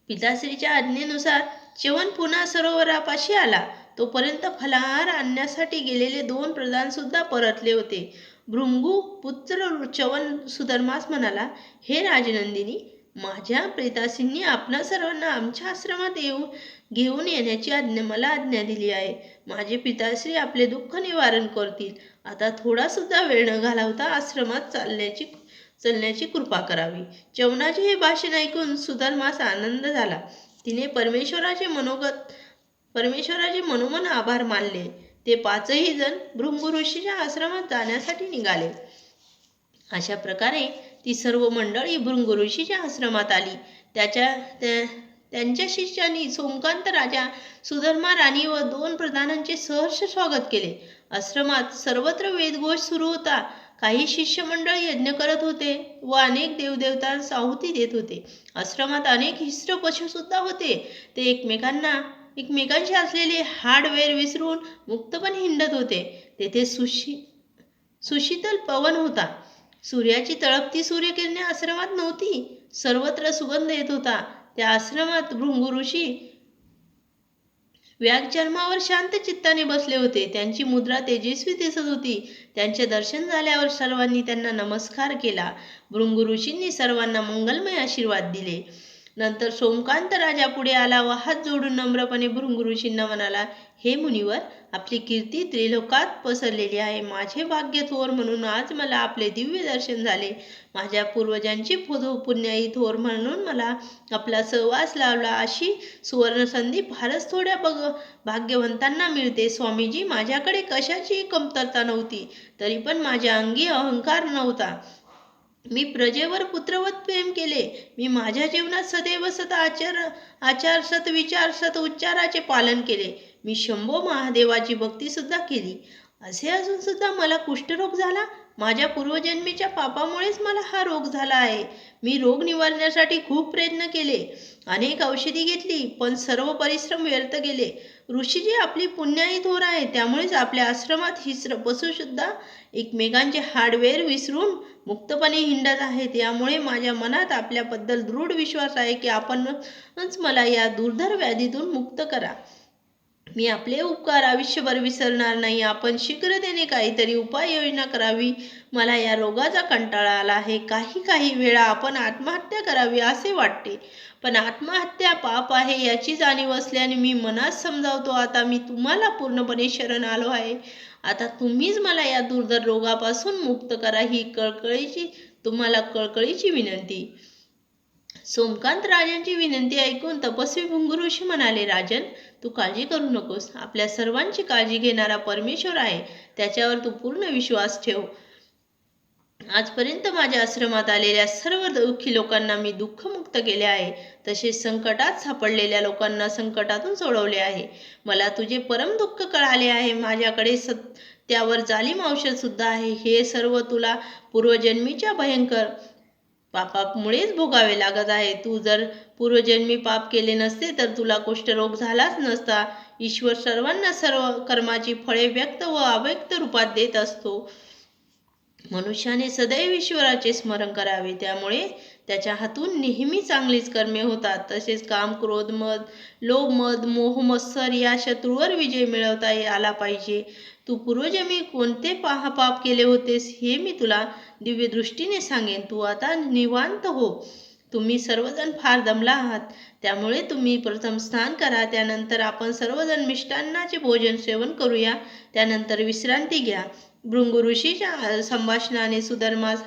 A: पिताश्रीच्या आज्ञेनुसार च्यवन पुन्हा सरोवरापाशी आला. तोपर्यंत फलाहार आणण्यासाठी गेलेले 2 प्रधान सुद्धा परतले होते. भृंगू पुत्र च्यवन सुधर्मास म्हणाला, हे राजनंदिनी, माझ्या प्रेतासींनी आपणा सर्वांना आमच्या आश्रमात घेऊन येण्याची मला आज्ञा दिली आहे. माझे पिताश्री आपले दुःख निवारण करतील. आता थोडा सुद्धा वेळ न घालवता आश्रमात चलण्याची कृपा करावी. च्यवनाचे हे भाषण ऐकून सुधर्मास आनंद झाला. तिने परमेश्वराचे मनोमन आभार मानले. ते 5ही जण भृंगू ऋषीच्या आश्रमात जाण्यासाठी निघाले. अशा प्रकारे ती सर्व मंडळी भृंगू ऋषीच्या आश्रमात आली. त्यांच्या शिष्यांनी सोमकांत राजा, सुधर्मा राणी व 2 प्रधानांचे सहर्ष स्वागत केले. आश्रमात सर्वत्र वेदघोष सुरू होता. काही शिष्यमंडळ यज्ञ करत होते व अनेक देवदेवतांस आहुती देत होते. आश्रमात अनेक हिंस्र पशु सुद्धा होते. ते एकमेकांशी असलेले हाडवेर विसरून मुक्तपणे हिंडत होते. तेथे सुशीतल पवन होता. सूर्याची तळपती सूर्यकिरणे आश्रमात नव्हती. सर्वत्र सुगंध येत होता. त्या आश्रमात भृंगू ऋषी व्याघ्रचर्मावर शांत चित्ताने बसले होते. त्यांची मुद्रा तेजस्वी दिसत होती. त्यांचे दर्शन झाल्यावर सर्वांनी त्यांना नमस्कार केला. भृंगू ऋषींनी सर्वांना मंगलमय आशीर्वाद दिले. नंतर सोमकांत राजा पुढे आला व हात जोडून नम्रपणे भृंगू ऋषींना म्हणाला, हे मुनिवर, आपली कीर्ती त्रिलोकात पसरलेली आहे. माझे भाग्य थोर म्हणून आज मला आपले दिव्य दर्शन झाले. माझ्या पूर्वजांची पुण्याई थोर म्हणून मला आपला सहवास लाभला. अशी सुवर्णसंधी फारच थोड्या भाग्यवंतांना मिळते. स्वामीजी, माझ्याकडे कशाची कमतरता नव्हती, तरी पण माझ्या अंगी अहंकार नव्हता. मी प्रजेवर पुत्रवत प्रेम केले. मी माझ्या जीवनात सदैव सत आचार सत विचार सत उच्चाराचे पालन केले. मी शंभो महादेवाची भक्ती सुद्धा केली. असे असून सुद्धा मला कुष्ठरोग झाला. माझ्या पूर्वजन्मीच्या पापामुळेच मला हा रोग झाला आहे. मी रोग निवारण्यासाठी खूप प्रयत्न केले, अनेक औषधी घेतली, पण सर्व परिश्रम व्यर्थ गेले. ऋषीजी आपली पुण्याई थोर आहे, त्यामुळेच आपल्या आश्रमात हिस्र पशु सुद्धा एकमेकांचे हाडवेर विसरून मुक्तपणे हिंडत आहेत. यामुळे माझ्या मनात आपल्याबद्दल दृढ विश्वास आहे की आपणच मला या दुर्धर व्याधीतून मुक्त करा. मी आपले उपकार आयुष्यभर विसरणार नाही. आपण शीघ्रतेने काहीतरी उपाययोजना करावी. मला या रोगाचा कंटाळा आला आहे. काही वेळा आपण आत्महत्या करावी असे वाटते, पण आत्महत्या पाप आहे याची जाणीव असल्याने मी मनात समजावतो. आता मी तुम्हाला पूर्णपणे शरण आलो आहे. आता तुम्हीच मला या दुर्धर रोगापासून मुक्त करा. ही तुम्हाला कळकळीची विनंती. सोमकांत राजांची विनंती ऐकून तपस्वी भृंगू ऋषी म्हणाले, राजन, तू काळजी करू नकोस. आपल्या सर्वांची काळजी घेणारा परमेश्वर आहे. त्याच्यावर तू पूर्ण विश्वास ठेव. आजपर्यंत माझ्या आश्रमात आलेल्या सर्व दुःखी लोकांना मी दुःखमुक्त केले आहे. तसेच संकटात सापडलेल्या लोकांना संकटातून सोडवले आहे. मला तुझे परम दुःख कळाले आहे. माझ्याकडे त्यावर जालिम औषध सुद्धा आहे. हे सर्व तुला पूर्वजन्मीच्या भयंकर पापामुळेच भोगावे लागत आहे. तू जर पूर्वजन्मी पाप केले नसते तर तुला कुष्ठरोग झालाच नसता. ईश्वर सर्वांना सर्व कर्माची फळे व्यक्त व अव्यक्त रूपात देत असतो. मनुष्याने सदैव ईश्वराचे स्मरण करावे. त्यामुळे त्याच्या हातून नेहमी चांगलीच कर्मे होतात. तसेच काम, क्रोध, लोभ, मद, मोह, मत्सर या शत्रूवर विजय मिळवता आला पाहिजे. तू पूर्वजन्मी कोणते पाप केले होतेस हे मी तुला दिव्य दृष्टीने सांगेन. तू आता निवांत हो. तुम्ही सर्वजण फार दमला आहात, त्यामुळे तुम्ही प्रथम स्नान करा. त्यानंतर आपण सर्वजण मिष्टान्नाचे भोजन सेवन करूया. त्यानंतर विश्रांती घ्या. भृंगू ऋषीच्या संभाषणाने सुधर्मास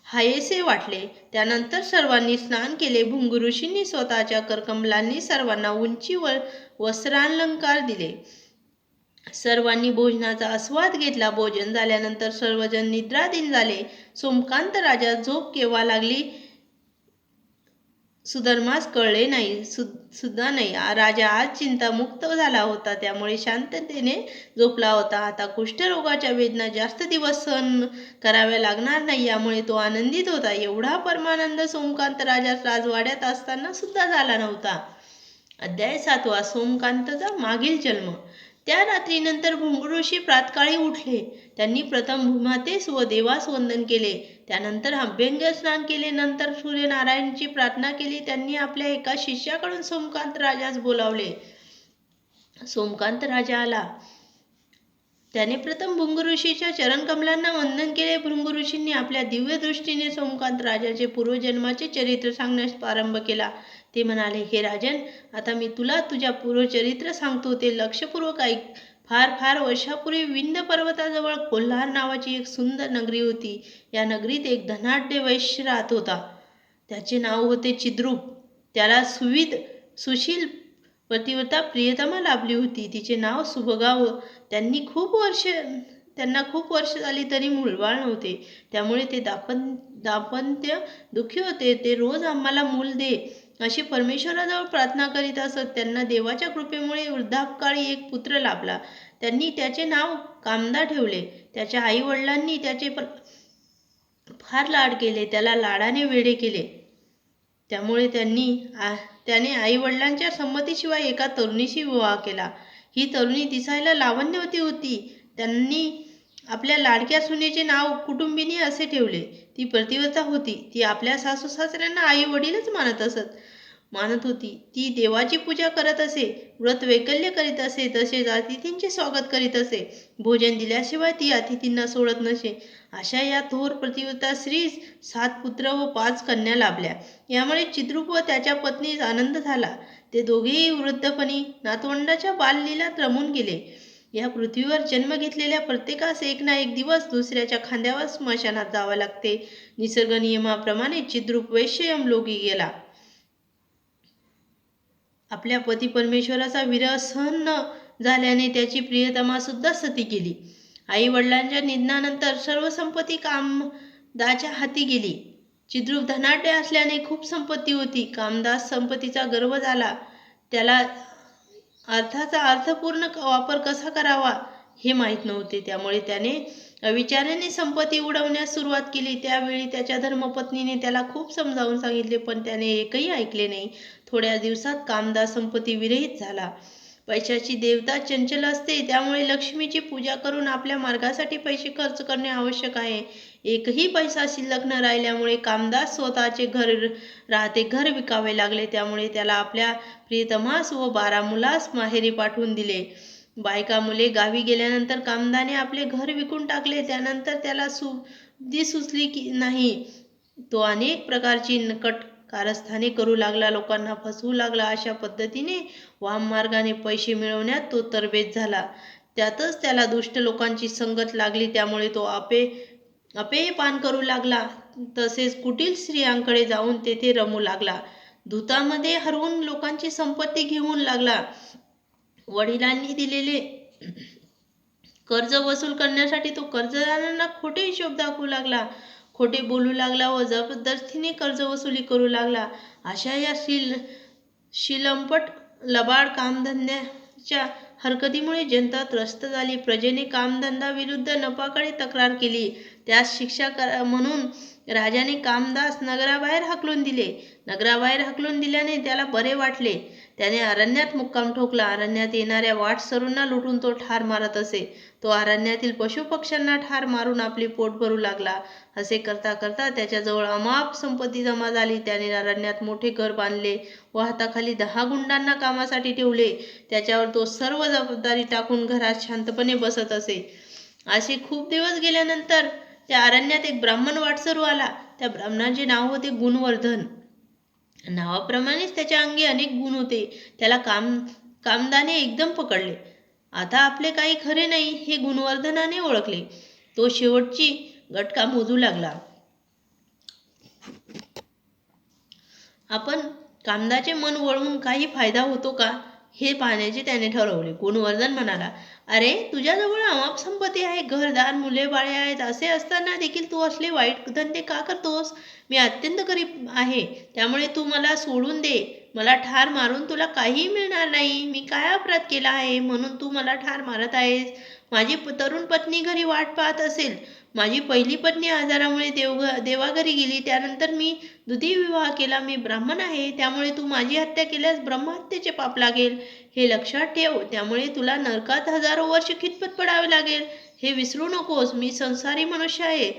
A: हायसे वाटले. त्यानंतर सर्वांनी स्नान केले. भृंगू ऋषींनी स्वतःच्या करकमलांनी सर्वांना उंची व वस्त्रालंकार दिले. सर्वांनी भोजनाचा आस्वाद घेतला. भोजन झाल्यानंतर सर्वजण निद्राधीन झाले. सोमकांत राजा झोप केव्हा लागली सुधर्मास कळले नाही सुद्धा नाही. राजा आज चिंतामुक्त झाला होता, त्यामुळे शांततेने झोपला होता. आता कुष्ठरोगाच्या वेदना जास्त दिवस सहन कराव्या लागणार नाही, यामुळे तो आनंदित होता. एवढा परमानंद सोमकांत राजा राजवाड्यात असताना सुद्धा झाला नव्हता. अध्याय 7. सोमकांतचा मागील जन्म. त्या रात्रीनंतर भृंग ऋषी प्रातकाळी उठले. त्यांनी प्रथम भूमातेस व देवास वंदन केले. त्यानंतर अभ्यंग स्नान केले. नंतर सूर्यनारायणाची प्रार्थना केली. त्यांनी आपल्या एका शिष्याकडून सोमकांत राजास बोलावले. सोमकांत राजा आला. त्याने प्रथम भृंग ऋषीच्या चरणकमलांना वंदन केले. भृंग ऋषींनी आपल्या दिव्य दृष्टीने सोमकांत राजाचे पूर्वजन्माचे चरित्र सांगण्यास प्रारंभ केला. ते म्हणाले, हे राजन, आता मी तुला तुझ्या पूर्वचरित्र सांगतो, ते लक्षपूर्वक ऐक. फार फार वर्षापूर्वी विंध्य पर्वताजवळ कोल्हार नावाची एक सुंदर नगरी होती. या नगरीत एक धनाढ्य वैश्य राहत होता. त्याचे नाव होते चिद्रूप. त्याला सुशील पतिव्रता प्रियतमा लाभली होती. तिचे नाव सुभगा. त्यांना खूप वर्ष झाली तरी मुलबाळ नव्हते. त्यामुळे ते दाम्पत्य दुःखी होते. ते रोज आम्हाला मूल दे अशी परमेश्वराजवळ प्रार्थना करीत असत. त्यांना देवाच्या कृपेमुळे वृद्धापकाळी एक पुत्र लाभला. त्यांनी त्याचे नाव कामदा ठेवले. त्याच्या आई वडिलांनी त्याचे फार लाड केले. त्याला लाडाने वेडे केले. त्यामुळे त्याने आई वडिलांच्या संमतीशिवाय एका तरुणीशी विवाह केला. ही तरुणी दिसायला लावण्यवती होती. त्यांनी आपल्या लाडक्या सुनेचे नाव कुटुंबिनी असे ठेवले. ती पतिव्रता होती. ती आपल्या सासू सासऱ्यांना आई वडीलच मानत होती. ती देवाची पूजा करत असे, व्रत वैकल्य करीत असे, तसेच अतिथींचे स्वागत करीत असे. भोजन दिल्याशिवाय ती अतिथींना सोडत नसे. अशा या थोर पतिव्रता स्त्रीस 7 पुत्र व 5 कन्या लाभल्या. यामुळे चिद्रूप व त्याच्या पत्नीस आनंद झाला. ते दोघेही वृद्धपणी नातवंडाच्या बाललीलात रमून गेले. या पृथ्वीवर जन्म घेतलेल्या प्रत्येकास एक ना एक दिवस दुसऱ्याच्या खांद्यावर स्मशानात जावे लागते. निसर्ग नियमाप्रमाणे चिद्रूप वैश्य यमलोकी गेला. आपल्या पती परमेश्वराचा विरह सहन न झाल्याने त्याची प्रियतमा सुद्धा सती केली. आई वडिलांच्या निधनानंतर सर्व संपत्ती कामदाच्या हाती गेली. चिद्रूप धनाढ्य असल्याने खूप संपत्ती होती. कामदास संपत्तीचा गर्व झाला. त्याला अर्थाचा अर्थपूर्ण वापर कसा करावा हे माहीत नव्हते. त्यामुळे त्याने अविचाराने संपत्ती उडवण्यास सुरुवात केली. त्यावेळी त्याच्या धर्मपत्नीने त्याला खूप समजावून सांगितले, पण त्याने एकही ऐकले नाही. थोड्या दिवसात कामदास संपत्ती विरहित झाला. पैशाची देवता चंचल असते, त्यामुळे लक्ष्मीची पूजा करून आपल्या मार्गासाठी पैसे खर्च करणे आवश्यक आहे. एकही पैसा शिल्लक न राहिल्यामुळे कामदास स्वतःचे घर विकावे लागले. त्यामुळे त्याला आपल्या प्रियतमास व 12 मुलास माहेरी पाठवून दिले. बायका मुले गावी गेल्यानंतर कामदाने आपले घर विकून टाकले. त्यानंतर त्याला सुद्धी सुचली की नाही. तो अनेक प्रकारची नकट कारस्थाने करू लागला. लोकांना फसवू लागला. अशा पद्धतीने वाममार्गाने पैसे मिळवण्यात तो तरबेज झाला. त्यातच त्याला दुष्ट लोकांची संगत लागली. त्यामुळे तो अपेयपान करू लागला. तसेच कुटील स्त्रियांकडे जाऊन तेथे रमू लागला. धुतामध्ये हरवून लोकांची संपत्ती घेऊन लागला. वडिलांनी दिलेले कर्ज वसूल करण्यासाठी तो कर्जदारांना खोटे हिशोब दाखवू लागला. खोटे बोलू लागला व जबरदस्तीने कर्ज वसुली करू लागला. अशा या शिलंपट लबाड कामधंद्याच्या हरकतीमुळे जनता त्रस्त झाली. प्रजेने कामधंदा विरुद्ध नफाकडे तक्रार केली. त्यास शिक्षा म्हणून राजाने कामदास नगराबाहेर हाकलून दिले. नगराबाहेर हाकलून दिल्याने त्याला बरे वाटले. त्याने अरण्यात मुक्काम ठोकला. अरण्यात येणाऱ्या वाटसरूंना लुटून तो ठार मारत असे. तो अरण्यातील पशुपक्ष्यांना ठार मारून आपले पोट भरू लागला. असे करता करता त्याच्याजवळ अमाप संपत्ती जमा झाली. त्याने अरण्यात मोठे घर बांधले व हाताखाली 10 गुंडांना कामासाठी ठेवले. त्याच्यावर तो सर्व जबाबदारी टाकून घरात शांतपणे बसत असे. असे खूप दिवस गेल्यानंतर त्या अरण्यात एक ब्राह्मण वाटसरू आला. त्या ब्राह्मणाचे नाव होते गुणवर्धन. नावाप्रमाणेच त्याच्या अंगी अनेक गुण होते. त्याला कामदाने एकदम पकडले. आता आपले काही खरे नाही हे गुणवर्धनाने ओळखले. तो शेवटची घटका मोजू लागला. आपण कामदाचे मन वळवून काही फायदा होतो का हे पाहण्याचे त्याने ठरवले. गुणवर्धन म्हणाला, अरे तुझ्याजवळ अमाप संपत्ती आहे, घरदार, मुले बाळे आहेत, असे असताना देखील तू असले वाईट धंदे का करतोस? मी अत्यंत गरीब आहे, त्यामुळे तू मला सोडून दे. मला ठार मारून तुला काहीही मिळणार नाही. मी काय अपराध केला आहे म्हणून तू मला ठार मारत आहेस? माझी तरुण पत्नी घरी वाट पाहत असेल. माझी पहिली पत्नी आजारामुळे देवाघरी गेली. त्यानंतर मी द्वितीय विवाह केला. मी ब्राह्मण आहे, त्यामुळे तू माझी हत्या केल्यास ब्रह्महत्येचे पाप लागेल, हे लक्षात ठेव. त्यामुळे तुला नरकात हजारो वर्ष खितपत पडावे लागेल, हे विसरू नकोस. मी संसारी मनुष्य आहे,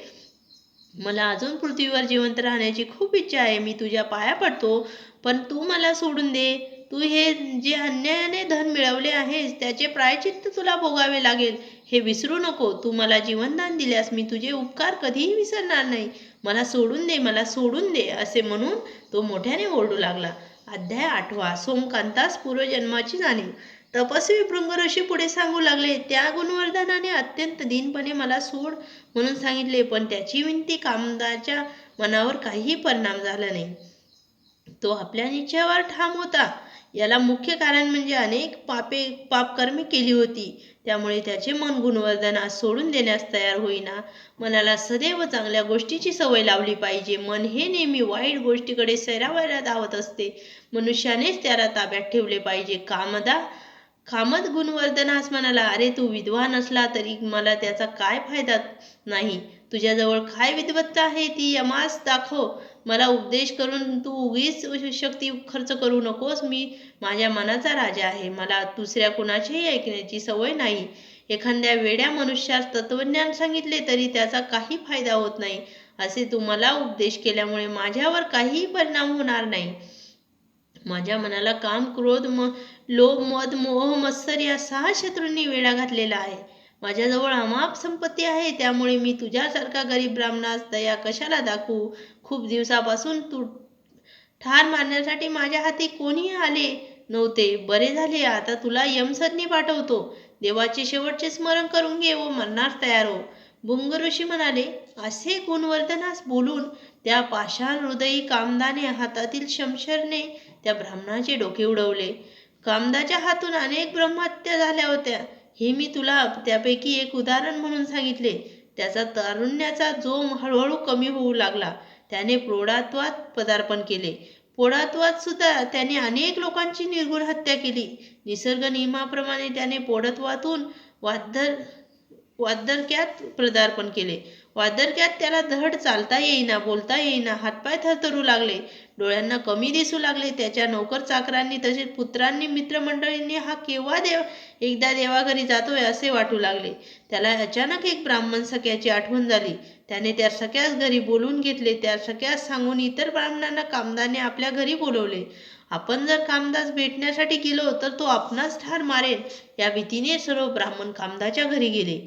A: मला अजून पृथ्वीवर जिवंत राहण्याची खूप इच्छा आहे. मी तुझ्या पाया पडतो, पण तू मला सोडून दे. तू हे जे अन्यायाने धन मिळवले आहेस त्याचे प्रायचित्त तुला भोगावे लागेल, हे विसरू नको. तू मला जीवनदान दिल्यास मी तुझे उपकार कधीही विसरणार नाही. मला सोडून दे, मला सोडून दे, असे म्हणून तो मोठ्याने ओरडू लागला. अध्याय 8. सोमकांतास पूर्वजन्माची जाणीव. तपस्वी भृंग ऋषी पुढे सांगू लागले, त्या गुणवर्धनाने अत्यंत दीनपणे मला सोड म्हणून सांगितले, पण त्याची विनंती कामदाच्या मनावर काहीही परिणाम झाला नाही. तो आपल्या निश्चयावर ठाम होता. याला मुख्य कारण म्हणजे अनेक पापकर्मे केली होती, त्यामुळे त्याचे मन गुणवर्धनास सोडून देण्यास तयार होईना. मनाला सदैव चांगल्या गोष्टीची सवय लावली पाहिजे. मन हे नेहमी वाईट गोष्टीकडे सैरावैरा धावत असते. मनुष्यानेच त्याला ताब्यात ठेवले पाहिजे. कामद गुणवर्धनास म्हणाला, अरे तू विद्वान असला तरी मला त्याचा काय फायदा नाही. तुझ्याजवळ काय विद्वत्ता आहे ती यमास दाखव. मला उपदेश करून तू उगीच शक्ती खर्च करू नकोस. मी माझ्या मनाचा राजा आहे, मला दुसऱ्या कुणाचेही ऐकण्याची सवय नाही. एखाद्या वेड्या मनुष्यास तत्वज्ञान सांगितले तरी त्याचा काही फायदा होत नाही. असे तू मला उपदेश केल्यामुळे माझ्यावर काहीही परिणाम होणार नाही. माझ्या मनाला काम, क्रोध, लोभ, मद, मोह, मत्सर या 6 शत्रूंनी वेढा घातलेला आहे. माझ्याजवळ अमाप संपत्ती आहे, त्यामुळे मी तुझ्यासारखा गरीब ब्राह्मणास दया कशाला दाखवू? खूप दिवसापासून तू ठार मारण्यासाठी माझ्या हाती कोणीही आले नव्हते. बरे झाले, आता तुला यमसदनी पाठवतो. देवाचे शेवटचे स्मरण करून घे व मरणास तयार हो. भृंग ऋषी म्हणाले. असे गुणवर्धनास बोलून त्या पाषाण हृदयी कामदाने हातातील शमशरने त्या ब्राह्मणाचे डोके उडवले. कामदाच्या हातून अनेक ब्रह्महत्या झाल्या होत्या, हे मी तुला त्यापैकी एक उदाहरण म्हणून सांगितले. त्याचा तारुण्याचा जोम हळूहळू कमी होऊ लागला. त्याने प्रौढत्वात पदार्पण केले. प्रौढत्वात सुद्धा त्याने अनेक लोकांची निर्घृण हत्या केली. निसर्ग नियमाप्रमाणे त्याने प्रौढत्वातून वार्धक्यात पदार्पण केले. वार्धक्यात त्याला धड चालता येईना, बोलता येईना, हातपाय थरथरू लागले, डोळ्यांना कमी दिसू लागले. त्याच्या नोकर चाकरांनी तसेच पुत्रांनी, मित्रमंडळींनी हा केव्हा एकदा देवाघरी जातोय असे वाटू लागले. त्याला अचानक एक ब्राह्मण सख्याची आठवण झाली. त्याने त्या सख्यास घरी बोलवून घेतले. त्या सख्यास सांगून इतर ब्राह्मणांना कामदाने आपल्या घरी बोलवले. आपण जर कामदास भेटण्यासाठी गेलो तर तो आपणास ठार मारेल, या भीतीने सर्व ब्राह्मण कामदाच्या घरी गेले.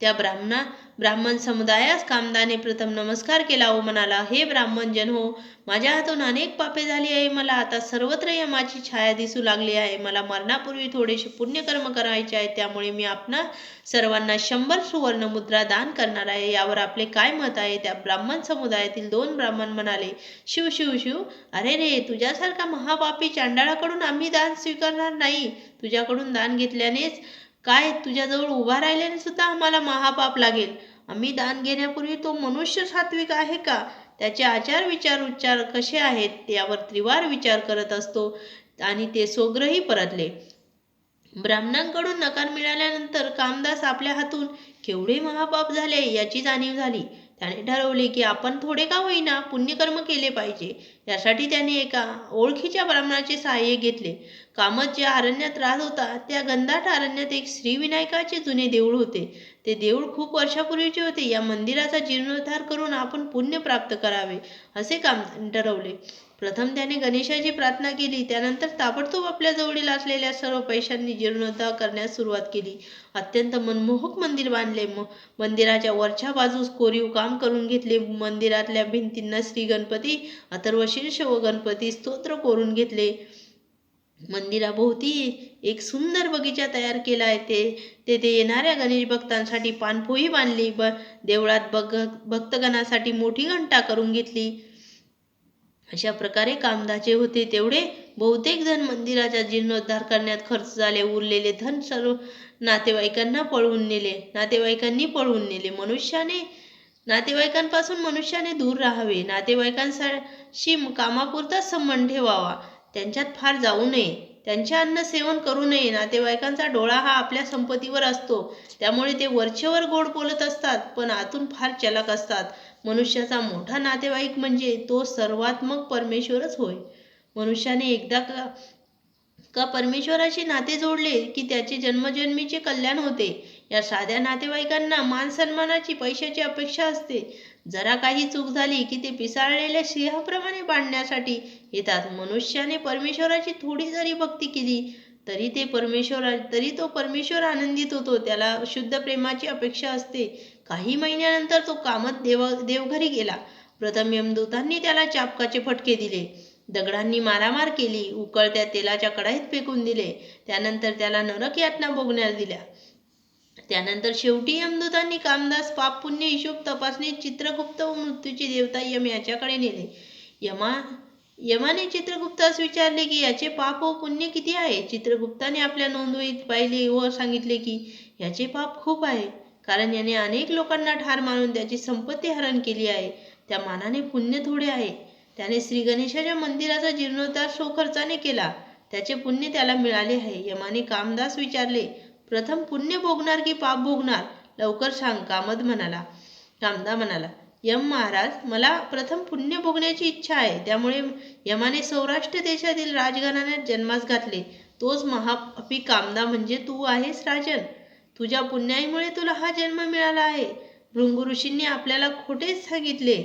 A: त्या ब्राह्मण समुदायास कामदाने प्रथम नमस्कार केला व म्हणाला, हे ब्राह्मण जन हो, माझ्या हातून अनेक पापे झाली आहे. मला आता सर्वत्र यमाची छाया दिसू लागली आहे. मला मरणापूर्वी थोडेसे पुण्यकर्म करायचे आहे, त्यामुळे मी आपणा सर्वांना 100 सुवर्ण मुद्रा दान करणार आहे. यावर आपले काय मत आहे? त्या ब्राह्मण समुदायातील 2 ब्राह्मण म्हणाले, शिव शिव शिव, अरे रे, तुझ्यासारखा महापापी चांडाळाकडून आम्ही दान स्वीकारणार नाही. तुझ्याकडून दान घेतल्यानेच काय, तुझ्याजवळ उभा राहिल्याने सुद्धा आम्हाला महापाप लागेल. आम्ही दान घेण्यापूर्वी तो मनुष्य सात्विक आहे का, त्याचे आचार विचार उच्चार कसे आहेत यावर त्रिवार विचार करत असतो. आणि ते स्वग्रही परतले. ब्राह्मणांकडून नकार मिळाल्यानंतर कामदास आपल्या हातून केवढे महापाप झाले याची जाणीव झाली. त्याने ठरवले की आपण थोडे का होईना पुण्यकर्म केले पाहिजे. यासाठी त्याने एका ओळखीच्या ब्राह्मणाचे सहाय्य घेतले. कामत ज्या अरण्यात राहत होता त्या घनदाट अरण्यात एक श्रीविनायकाचे जुने देऊळ होते. ते देऊळ खूप वर्षापूर्वीचे होते. या मंदिराचा जीर्णोद्धार करून आपण पुण्य प्राप्त करावे असे काम ठरवले. प्रथम त्याने गणेशाची प्रार्थना केली. त्यानंतर ताबडतोब आपल्या जवळील असलेल्या सर्व पैशांनी जीर्णोद्धार करण्यास सुरुवात केली. अत्यंत मनमोहक मंदिर बांधले. मंदिराच्या वरच्या बाजूस कोरीव काम करून घेतले. मंदिरातल्या भिंतींना श्री गणपती, अथर्वशीर्ष व गणपती स्तोत्र कोरून घेतले. मंदिराभोवती एक सुंदर बगीचा तयार केला आहे. तेथे येणाऱ्या गणेश भक्तांसाठी पानपोई बांधली. देवळात भक्तगणासाठी मोठी घंटा करून घेतली. अशा प्रकारे कामदाचे होते तेवढे बहुतेक धन मंदिराचा जीर्णोद्धार करण्यात खर्च झाले. उरलेले धन सर्व नातेवाईकांनी पळवून नेले. नातेवाईकांपासून मनुष्याने दूर राहावे. नातेवाईकांशी कामापुरताच संबंध ठेवावा. त्यांच्यात फार जाऊ नये. त्यांचे अन्न सेवन करू नये. नातेवाईकांचा डोळा हा आपल्या संपत्तीवर असतो, त्यामुळे ते वरचेवर गोड बोलत असतात, पण आतून फार चलाख असतात. मनुष्याचा मोठा नातेवाईक म्हणजे तो सर्वात्मक परमेश्वरच होय. मनुष्याने एकदा का परमेश्वराशी नाते जोडले की त्याचे जन्मजन्मीचे कल्याण होते. या साध्या नातेवाईकांना मान सन्मानाची, पैशाची अपेक्षा असते. जरा काही चूक झाली की ते पिसाळलेल्या सिंहाप्रमाणे बांधण्यासाठी येतात. मनुष्याने परमेश्वराची थोडी जरी भक्ती केली तरी तो परमेश्वर आनंदित होतो. त्याला शुद्ध प्रेमाची अपेक्षा असते. काही महिन्यानंतर तो कामत देवघरी गेला. प्रथम यमदूतांनी त्याला चाबकाचे फटके दिले, दगडांनी मारामार केली, उकळत्या तेलाच्या कढईत फेकून दिले. त्यानंतर त्याला नरक यातना भोगण्यास दिल्या. त्यानंतर शेवटी यमदूतांनी कामदास पाप पुण्य हिशोब तपासणी चित्रगुप्त व मृत्यूची देवता यम याच्याकडे नेले. यमाने चित्रगुप्तास विचारले की याचे पाप व पुण्य किती आहे. चित्रगुप्ताने आपल्या नोंदवहीत पाहिले व सांगितले की याचे पाप खूप आहे, कारण याने अनेक लोकांना ठार मारून त्याची संपत्ती हरण केली आहे. त्या मानाने पुण्य थोडे आहे. त्याने श्री गणेशाच्या मंदिराचा जीर्णोद्धार स्वखर्चाने केला, त्याचे पुण्य त्याला मिळाले आहे. यमाने कामदास विचारले, प्रथम पुण्य भोगणार की पाप भोगणार, लवकर सांग. कामदा म्हणाला, यम महाराज, मला प्रथम पुण्य भोगण्याची इच्छा आहे. त्यामुळे यमाने सौराष्ट्र देशातील राजघराण्यात जन्मास घातले. तोच महापापी कामदा म्हणजे तू आहेस राजन. तुझ्या पुण्याईमुळे तुला हा जन्म मिळाला आहे. भृंगू ऋषींनी आपल्याला खोटेच सांगितले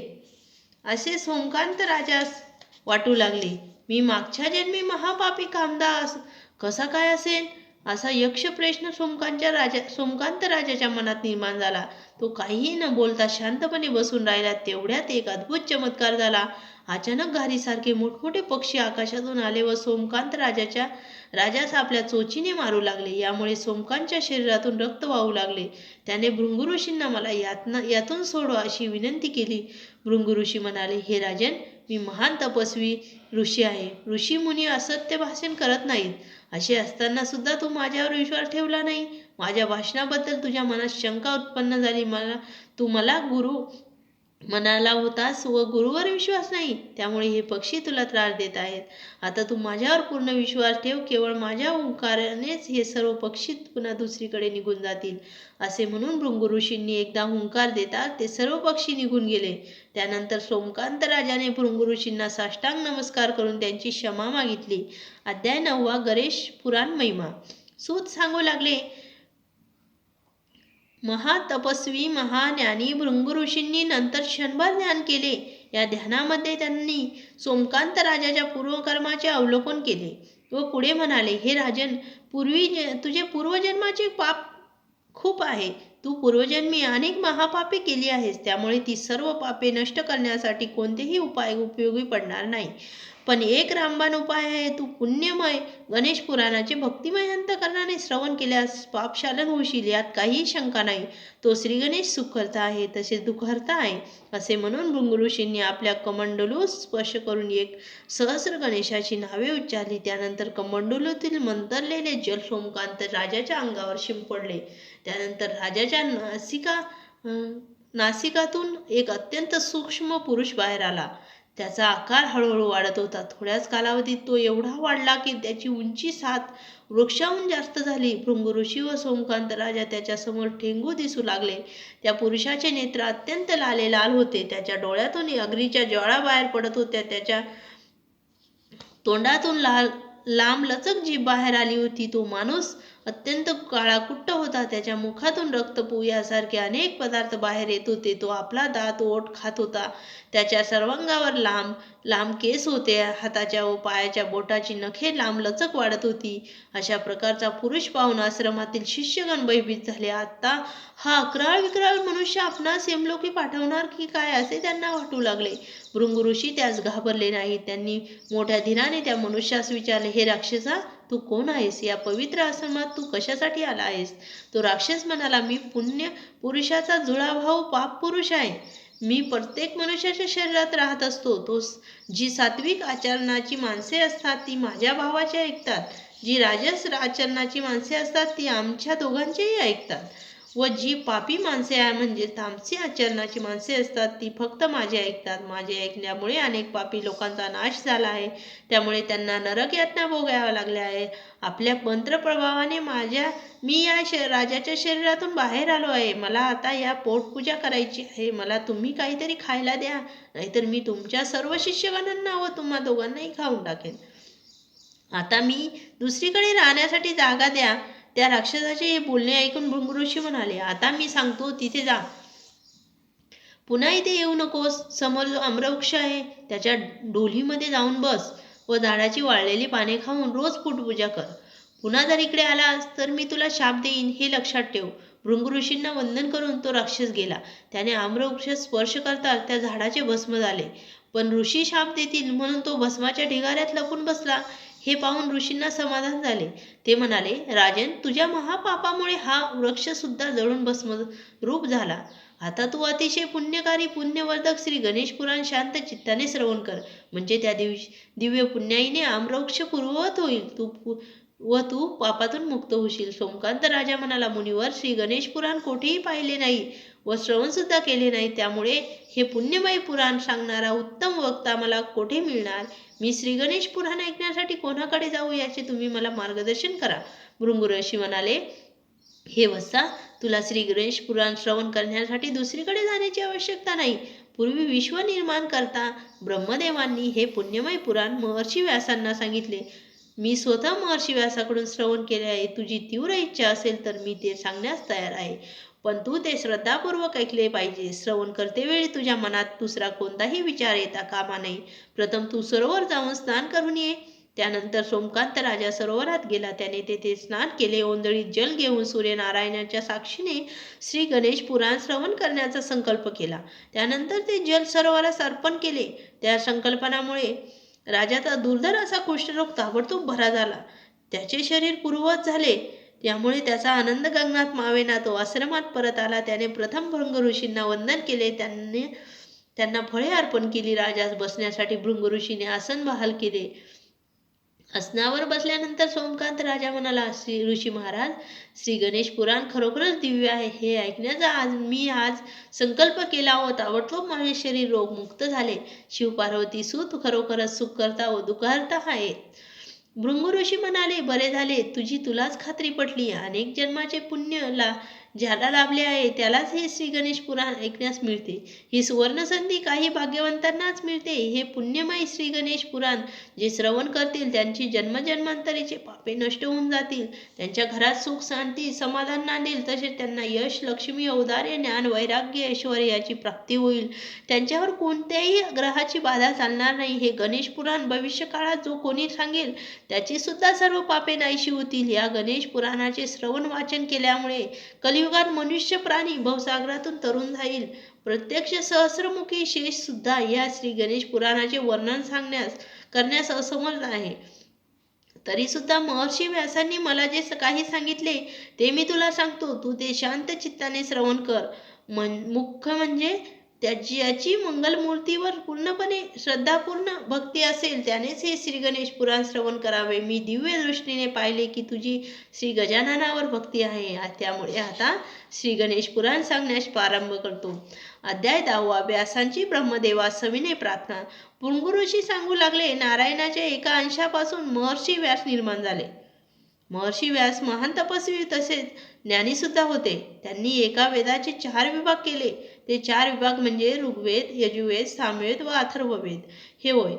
A: असे सोमकांत राजास वाटू लागले. मी मागच्या जन्मी महापापी कामदा कसा काय असेल, असा यक्ष प्रश्न सोमकांत राजाच्या मनात निर्माण झाला. तो काहीही न बोलता शांतपणे बसून राहिला. तेवढ्यात एक अद्भुत चमत्कार झाला. अचानक घारीसारखे मोठमोठे पक्षी आकाशातून आले व सोमकांत राजास आपल्या चोचीने मारू लागले. यामुळे सोमकांतच्या शरीरातून रक्त वाहू लागले. त्याने भृंगू ऋषींना मला यातून सोडवा अशी विनंती केली. भृंगू ऋषी म्हणाले, हे राजन, मी महान तपस्वी ऋषी आहे. ऋषी मुनी असत्य भाषण करत नाहीत. असे असताना सुद्धा तू माझ्यावर विश्वास ठेवला नाही. माझ्या भाषणाबद्दल तुझ्या मनात शंका उत्पन्न झाली. तू मला गुरु म्हणाला होतास व गुरुवर विश्वास नाही, त्यामुळे हे पक्षी तुला त्रास देत आहेत. आता तू माझ्यावर पूर्ण विश्वास ठेव. केवळ माझ्या हुंकारानेच हे सर्व पक्षी पुन्हा दुसरीकडे निघून जातील. असे म्हणून भृंगू ऋषींनी एकदा हुंकार देतात ते सर्व पक्षी निघून गेले. त्यानंतर सोमकांत राजाने भृंगू ऋषींना साष्टांग नमस्कार करून त्यांची क्षमा मागितली. अध्याय 9 गणेश पुराण महिमा. सूत सांगू लागले, महातपस्वी महाज्ञानी भृंगू ऋषींनी नंतर क्षणभर ध्यान केले. या ध्यानामध्ये त्यांनी सोमकांत राजाच्या पूर्वकर्माचे अवलोकन केले व पुढे म्हणाले, हे राजन, तुझे पूर्वजन्माचे पाप खूप आहे. तू पूर्वजन्मी अनेक महापापे केली आहेस. त्यामुळे ती सर्व पापे नष्ट करण्यासाठी कोणतेही उपाय उपयोगी पडणार नाही. पण एक रामबाण उपाय आहे. तू पुण्यमय गणेश पुराणाचे भक्तिमय अंतकरणाने श्रवण केल्यास पापशालन होशील, यात काहीही शंका नाही. तो श्री गणेश सुखकर्ता आहे, तसेच दुःखहर्ता आहे. असे म्हणून भृंगू ऋषींनी आपल्या कमंडलूस स्पर्श करून एक सहस्र गणेशाची नावे उच्चारली. त्यानंतर कमंडलूतील मंतरलेले जल सोमकांत राजाच्या अंगावर शिंपडले. त्यानंतर राजाच्या नासिकातून एक अत्यंत सूक्ष्म पुरुष बाहेर आला. त्याचा आकार हळूहळू वाढत होता. थोड्याच कालावधीत तो एवढा वाढला की त्याची उंची 7 वृक्षाहून जास्त झाली. भृंगू ऋषी व सोमकांत राजा त्याच्यासमोर ठेंगू दिसू लागले. त्या पुरुषाचे नेत्र अत्यंत लाल होते. त्याच्या डोळ्यातून अग्नीच्या ज्वाळा बाहेर पडत होत्या. त्याच्या तोंडातून लांब लचक जीभ बाहेर आली होती. तो माणूस अत्यंत काळाकुट्ट होता. त्याच्या मुखातून रक्तपू यासारखे अनेक पदार्थ बाहेर येत होते. तो आपला दात ओठ खात होता. त्याच्या सर्वांगावर लांब केस होते. हाताच्या व पायाच्या बोटाची नखे लांब लचक वाढत होती. अशा प्रकारचा पुरुष पाहून आश्रमातील शिष्यगण भयभीत झाले. आता हा अकराळ विक्राळ मनुष्य आपणास यमलोकी पाठवणार की काय असे त्यांना वाटू लागले. भृंगू ऋषी त्यास घाबरले नाही. त्यांनी मोठ्या धीराने त्या मनुष्यास विचारले, हे राक्षसा, तू कोण आहेस? या पवित्र आश्रमात तू कशासाठी आला आहेस? तो राक्षस म्हणाला, मी पुण्य पुरुषाचा जुळा भाऊ पाप पुरुष आहे. मी प्रत्येक मनुष्याच्या शरीरात राहत असतो. जी सात्विक आचरणाची माणसे असतात ती माझ्या भावाचे ऐकतात, जी राजस आचरणाची माणसे असतात ती आमच्या दोघांचेही ऐकतात, व जी पापी माणसे आहे म्हणजे तामसी आचरणाची माणसे असतात ती फक्त माझे ऐकतात. माझे ऐकल्यामुळे अनेक पापी लोकांचा नाश झाला आहे, त्यामुळे त्यांना नरक यातना भोगाव्या लागल्या आहे. आपल्या मंत्रप्रभावाने मी या राजाच्या शरीरातून बाहेर आलो आहे. मला आता या पोटपूजा करायची आहे. मला तुम्ही काहीतरी खायला द्या, नाहीतर मी तुमच्या सर्व शिष्यगणांना व तुम्हा दोघांनाही खाऊन टाकेन. आता मी दुसरीकडे राहण्यासाठी जागा द्या. त्या राक्षसाचे हे बोलणे ऐकून भृंग ऋषी म्हणाले, आता मी सांगतो तिथे जा. पुन्हा इथे येऊ नकोस. समोर जो आम्रवृक्ष आहे त्याच्या डोलीमध्ये जाऊन बस व झाडाची वाळलेली पाने खाऊन रोज पोटपूजा कर. पुन्हा जर इकडे आलास तर मी तुला शाप देईन, हे लक्षात ठेव. भृंग ऋषींना वंदन करून तो राक्षस गेला. त्याने आम्रवृक्ष स्पर्श करताच त्या झाडाचे भस्म झाले. पण ऋषी शाप देतील म्हणून तो भस्माच्या ढिगाऱ्यात लपून बसला. हे पाहून ऋषींना समाधान झाले. ते म्हणाले, राजन, तुझ्या महापापामुळे हा वृक्ष सुद्धा जळून भस्म रूप झाला. आता तू अतिशय पुण्यकारी पुण्यवर्धक श्री गणेश पुराण शांत चित्ताने श्रवण कर, म्हणजे त्या दिव्य पुण्याईने आम्रवृक्ष पूर्ववत होईल तू पापातून मुक्त होशील. सोमकांत राजा म्हणाला, मुनिवर, श्री गणेश पुराण कोठेही पाहिले नाही व श्रवण सुद्धा केले नाही, त्यामुळे हे पुण्यमय पुराण सांगणारा उत्तम वक्ता मला कोठे मिळणार? मी श्री गणेश पुराण ऐकण्यासाठी कोणाकडे जाऊ याचे तुम्ही मला मार्गदर्शन करा. भृंग ऋषी म्हणाले, हे वत्सा, तुला श्री गणेश पुराण श्रवण करण्यासाठी दुसरीकडे जाण्याची आवश्यकता नाही. पूर्वी विश्व निर्माण करता ब्रह्मदेवांनी हे पुण्यमय पुराण महर्षी व्यासांना सांगितले. मी स्वतः महर्षी व्यासाकडून श्रवण केले आहे. तुझी तीव्र इच्छा असेल तर मी ते सांगण्यास तयार आहे, पण तू ते श्रद्धापूर्वक ऐकले पाहिजे. श्रवण करतेवेळी तुझ्या मनात दुसरा कोणताही विचार येता कामा नये. प्रथम तू सरोवर जाऊन स्नान करून ये. त्यानंतर सोमकांत राजा सरोवरात गेला. त्याने तेथे स्नान केले. ओंजळीत जल घेऊन सूर्यनारायणाच्या साक्षीने श्री गणेश पुराण श्रवण करण्याचा संकल्प केला. त्यानंतर ते जल सरोवरास अर्पण केले. त्या संकल्पनामुळे राजाचा दुर्धर असा कुष्ठरोग ताबडतोब बरा झाला. त्याचे शरीर पूर्ववत झाले. त्यामुळे त्याचा आनंद गगनात मावेना. तो आश्रमात परत आला. त्याने प्रथम भृंग ऋषींना वंदन केले. त्यांना फळे अर्पण केली. राजास बसण्यासाठी भृंग ऋषीने आसन बहाल केले. आसनावर बसल्यानंतर सोमकांत राजा म्हणाला, श्री ऋषी महाराज, श्री गणेश पुराण खरोखरच दिव्य आहे. हे ऐकण्याचा मी आज संकल्प केला व ताबडतोब माझे शरीर रोगमुक्त झाले. शिवपार्वती सूत खरोखरच सुखकर्ता व दुःखहर्ता आहेत. भृंग ऋषी म्हणाले, बरे झाले, तुलाच खात्री पटली. अनेक जन्माचे पुण्य ज्याला लाभले आहे त्यालाच हे श्री गणेश पुराण ऐकण्यास मिळते. ही सुवर्ण संधी काही भाग्यवंतांनाच मिळते. हे पुण्यमय श्री गणेश पुराण जे श्रवण करतील त्यांची जन्मजन्मांतरीचे पापे नष्ट होऊन जातील. त्यांच्या घरात सुख, शांती, समाधान नांदेल. तसेच त्यांना यश, लक्ष्मी, औदार्य, ज्ञान, वैराग्य, ऐश्वर्य याची प्राप्ती होईल. त्यांच्यावर कोणत्याही ग्रहाची बाधा चालणार नाही. हे गणेश पुराण भविष्य काळात जो कोणी सांगेल त्याची सुद्धा सर्व पापे नाहीशी होतील. या गणेश पुराणाचे श्रवण वाचन केल्यामुळे कलियुगात मनुष्य प्राणी भवसागरातून तरुण जाईल. प्रत्यक्ष सहस्रमुखी शेष सुद्धा या श्री गणेश पुराणाचे वर्णन करण्यास असमर्थ आहे. तरी सुद्धा महर्षी व्यासांनी मला जे काही सांगितले ते मी तुला सांगतो. तू ते शांत चित्ताने श्रवण कर. मुख्य म्हणजे ज्याची मंगलमूर्तीवर पूर्णपणे श्रद्धापूर्ण भक्ती असेल त्यानेच हे श्री गणेश पुराण श्रवण करावे. मी दिव्य दृष्टीने पाहिले की तुझी श्री गजाननावर भक्ती आहे. त्यामुळे आता श्री गणेश पुराण सांगण्यास प्रारंभ करतो. अध्याय 10. व्यासांची ब्रह्मदेवा सविनय प्रार्थना. भृंग ऋषी सांगू लागले, नारायणाच्या एका अंशापासून महर्षी व्यास निर्माण झाले. महर्षी व्यास महान तपस्वी तसेच ज्ञानी सुद्धा होते. त्यांनी एका वेदाचे 4 विभाग केले. ते 4 विभाग म्हणजे ऋग्वेद, यजुर्वेद, सामवेद व अथर्ववेद हे होय.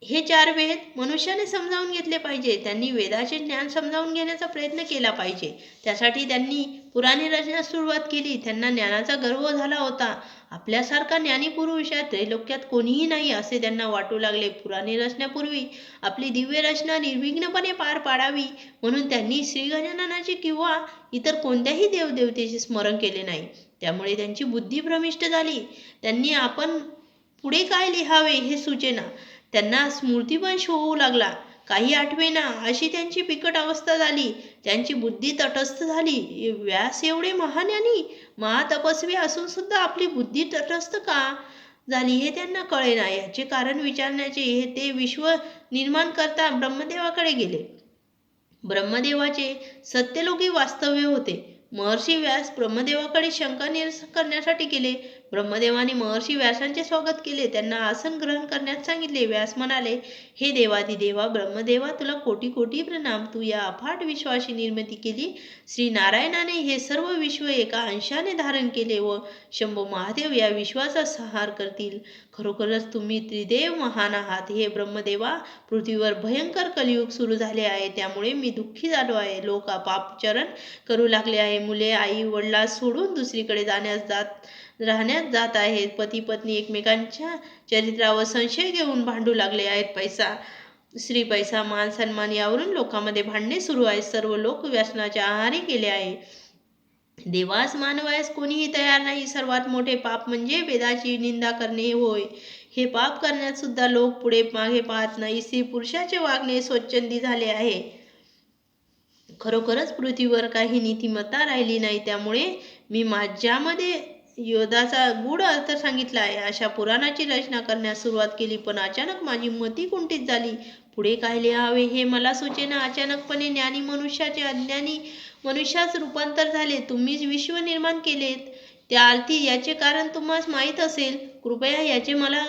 A: हे 4 वेद मनुष्याने समजावून घेतले पाहिजे. त्यांनी वेदाचे ज्ञान समजावून घेण्याचा प्रयत्न केला पाहिजे. त्यासाठी त्यांनी पुराणे रचण्यास सुरुवात केली. त्यांना ज्ञानाचा गर्व झाला होता. आपल्यासारखा ज्ञानी पुरुष या त्रैलोक्यात कोणीही नाही असे त्यांना वाटू लागले. पुराणे रचण्यापूर्वी आपली दिव्य रचना निर्विघ्नपणे पार पाडावी म्हणून त्यांनी श्री गजाननाचे किंवा इतर कोणत्याही देवदेवतेचे स्मरण केले नाही. त्यामुळे त्यांची बुद्धी भ्रमिष्ट झाली. त्यांनी आपण पुढे काय लिहावे हे सुचेना. त्यांना स्मृतिभ्रंश होऊ लागला. काही आठवेना अशी त्यांची बिकट अवस्था झाली. त्यांची बुद्धी तटस्थ झाली. व्यास एवढे महाज्ञानी महातपस्वी असून सुद्धा आपली बुद्धी तटस्थ का झाली हे त्यांना कळेना. याचे कारण विचारण्याचे ते विश्व निर्माण करता ब्रह्मदेवाकडे गेले. ब्रह्मदेवाचे सत्यलोकी वास्तव्य होते. महर्षी व्यास ब्रह्मदेवाकडे शंका निरसन करण्यासाठी गेले. ब्रह्मदेवाने महर्षी व्यासांचे स्वागत केले. त्यांना आसन ग्रहण करण्यास सांगितले. व्यास म्हणाले, हे देवादिदेवा ब्रह्मदेवा, तुला कोटी कोटी प्रणाम. तू या अफाट विश्वाची निर्मिती केली. श्री नारायणाने हे सर्व विश्व एका अंशाने धारण केले व शंभो महादेव या विश्वाचा संहार करतील. खरोखरच तुम्ही त्रिदेव महान आहात. हे ब्रह्मदेवा, पृथ्वीवर भयंकर कलियुग सुरू झाले आहे. त्यामुळे मी दुःखी झालो आहे. लोक पापचरण करू लागले आहे. मुले आई वडिला सोडून दुसरीकडे राहण्यास जात आहेत. पती पत्नी एकमेकांच्या चरित्रावर संशय घेऊन भांडू लागले आहेत. पैसा मान सन्मान यावरून लोकांमध्ये भांडणे सुरू आहेत. सर्व लोक व्यसनाच्या आहारी गेले आहे. देवास मानवास कोणीही तयार नाही. सर्वात मोठे पाप म्हणजे वेदाची निंदा करणे होय. हे पाप करण्यात सुद्धा लोक पुढे मागे पाहत नाही. स्त्री पुरुषाचे वागणे स्वच्छंदी झाले आहे. खरोखरच पृथ्वीवर काही नीतिमत्ता राहिली नाही. त्यामुळे मी माझ्यामध्ये योधाचा गूढ अर्थ सांगितला आहे. अशा पुराणाची रचना करण्यास सुरुवात केली, पण अचानक माझी मती कुंठित झाली. पुढे काय लिहावे हे मला सुचेना. अचानकपणे ज्ञानी मनुष्याचे अज्ञानी मनुष्यात रूपांतर झाले. तुम्हीच विश्व निर्माण केलेत. त्या अर्थी याचे कारण तुम्हाला माहीत असेल. कृपया याचे मला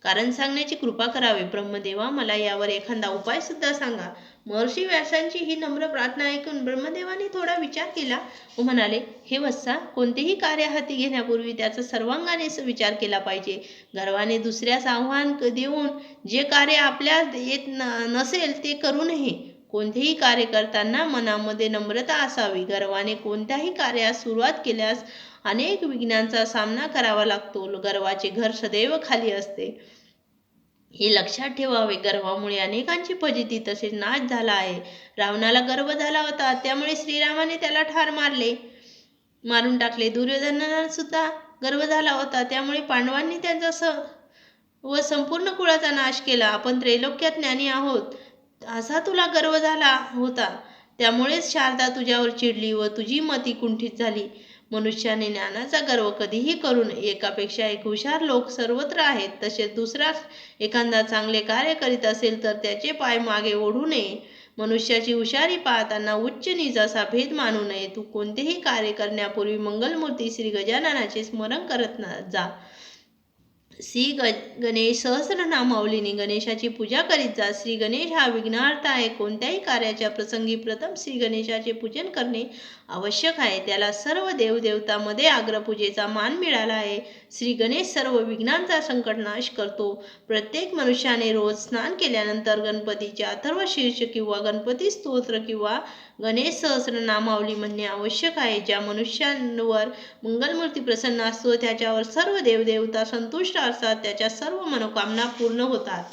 A: कारण सांगण्याची कृपा करावी. ब्रह्मदेवा, मला यावर एखादा उपाय सुद्धा सांगा. महर्षी व्यासांची ही नम्र प्रार्थना ऐकून ब्रह्मदेवाने थोडा विचार केला व म्हणाले, हे वत्सा, कोणतेही कार्य हाती घेण्यापूर्वी त्याचा सर्वांगाने विचार केला पाहिजे. गर्वाने दुसऱ्यास आव्हान देऊन जे कार्य आपल्याला येत नसेल ते करू नये. कोणतेही कार्य करताना मनामध्ये नम्रता असावी. गर्वाने कोणत्याही कार्यास सुरुवात केल्यास अनेक विघ्नांचा सामना करावा लागतो. गर्वाचे घर सदैव खाली असते, हे लक्षात ठेवावे. गर्वामुळे अनेकांची फजिती तसेच नाश झाला आहे. रावणाला गर्व झाला होता, त्यामुळे श्रीरामाने त्याला ठार मारून टाकले. दुर्योधनाला सुद्धा गर्व झाला होता, त्यामुळे पांडवांनी त्यांचा व संपूर्ण कुळाचा नाश केला. आपण त्रैलोक्यात ज्ञानी आहोत असा तुला गर्व झाला होता, त्यामुळेच शारदा तुझ्यावर चिडली व तुझी मती कुंठित झाली. मनुष्याने ज्ञानाचा गर्व कधीही करू नये. एकापेक्षा एक हुशार लोक सर्वत्र आहेत. तसेच दुसरा एखादा चांगले कार्य करीत असेल तर त्याचे पाय मागे ओढू नये. मनुष्याची हुशारी पाहताना उच्च नीच असा भेद मानू नये. तू कोणतेही कार्य करण्यापूर्वी मंगलमूर्ती श्री गजाननाचे स्मरण करत जा. श्री गणेश सहस्रनामावलीने गणेशाची पूजा करीत जा. श्री गणेश हा विघ्नहर्ता आहे. कोणत्याही कार्याच्या प्रसंगी प्रथम श्री गणेशाचे पूजन करणे आवश्यक आहे. त्याला सर्व देवदेवतांमध्ये अग्रपूजेचा मान मिळाला आहे. श्री गणेश सर्व विघ्नांचा संकटनाश करतो. प्रत्येक मनुष्याने रोज स्नान केल्यानंतर गणपतीचे अथर्व शीर्ष किंवा गणपती स्तोत्र किंवा गणेश सहस्रनामावली म्हणणे आवश्यक आहे. ज्या मनुष्यांवर मंगलमूर्ती प्रसन्न असतो त्याच्यावर सर्व देवदेवता संतुष्ट असतात. त्याच्या सर्व मनोकामना पूर्ण होतात.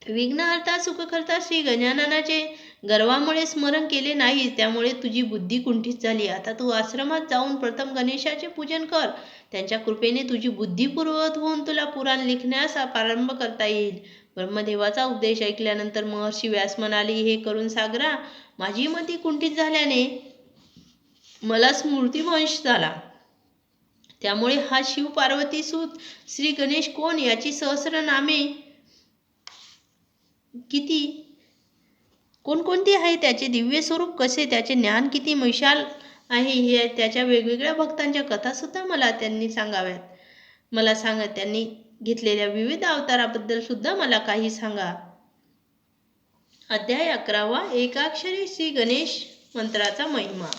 A: विघ्नहर्ता सुखकर्ता श्री गजाननाचे गर्वामुळे स्मरण केले नाही, त्यामुळे तुझी बुद्धी कुंठित झाली. आता तू आश्रमात जाऊन प्रथम गणेशाचे पूजन कर. त्यांच्या कृपेने तुझी बुद्धी पूर्ववत होऊन तुला पुराण लिखण्यास प्रारंभ करता येईल. ब्रह्मदेवाचा उपदेश ऐकल्यानंतर महर्षी व्यास म्हणाले, हे करून सागरा, माझी मती कुंठित झाल्याने मला स्मृतिभ्रंश झाला. त्यामुळे हा शिव पार्वती सूत श्री गणेश कोण, याची सहस्रनामे किती, कोणकोणती आहे, त्याचे दिव्य स्वरूप कसे, त्याचे ज्ञान किती विशाल आहे, हे त्याच्या वेगवेगळ्या भक्तांच्या कथा सुद्धा मला त्यांनी सांगाव्यात. मला सांगत त्यांनी घेतलेल्या विविध अवताराबद्दल सुद्धा मला काही सांगा. अध्याय 11 एकाक्षरी श्री गणेश मंत्राचा महिमा.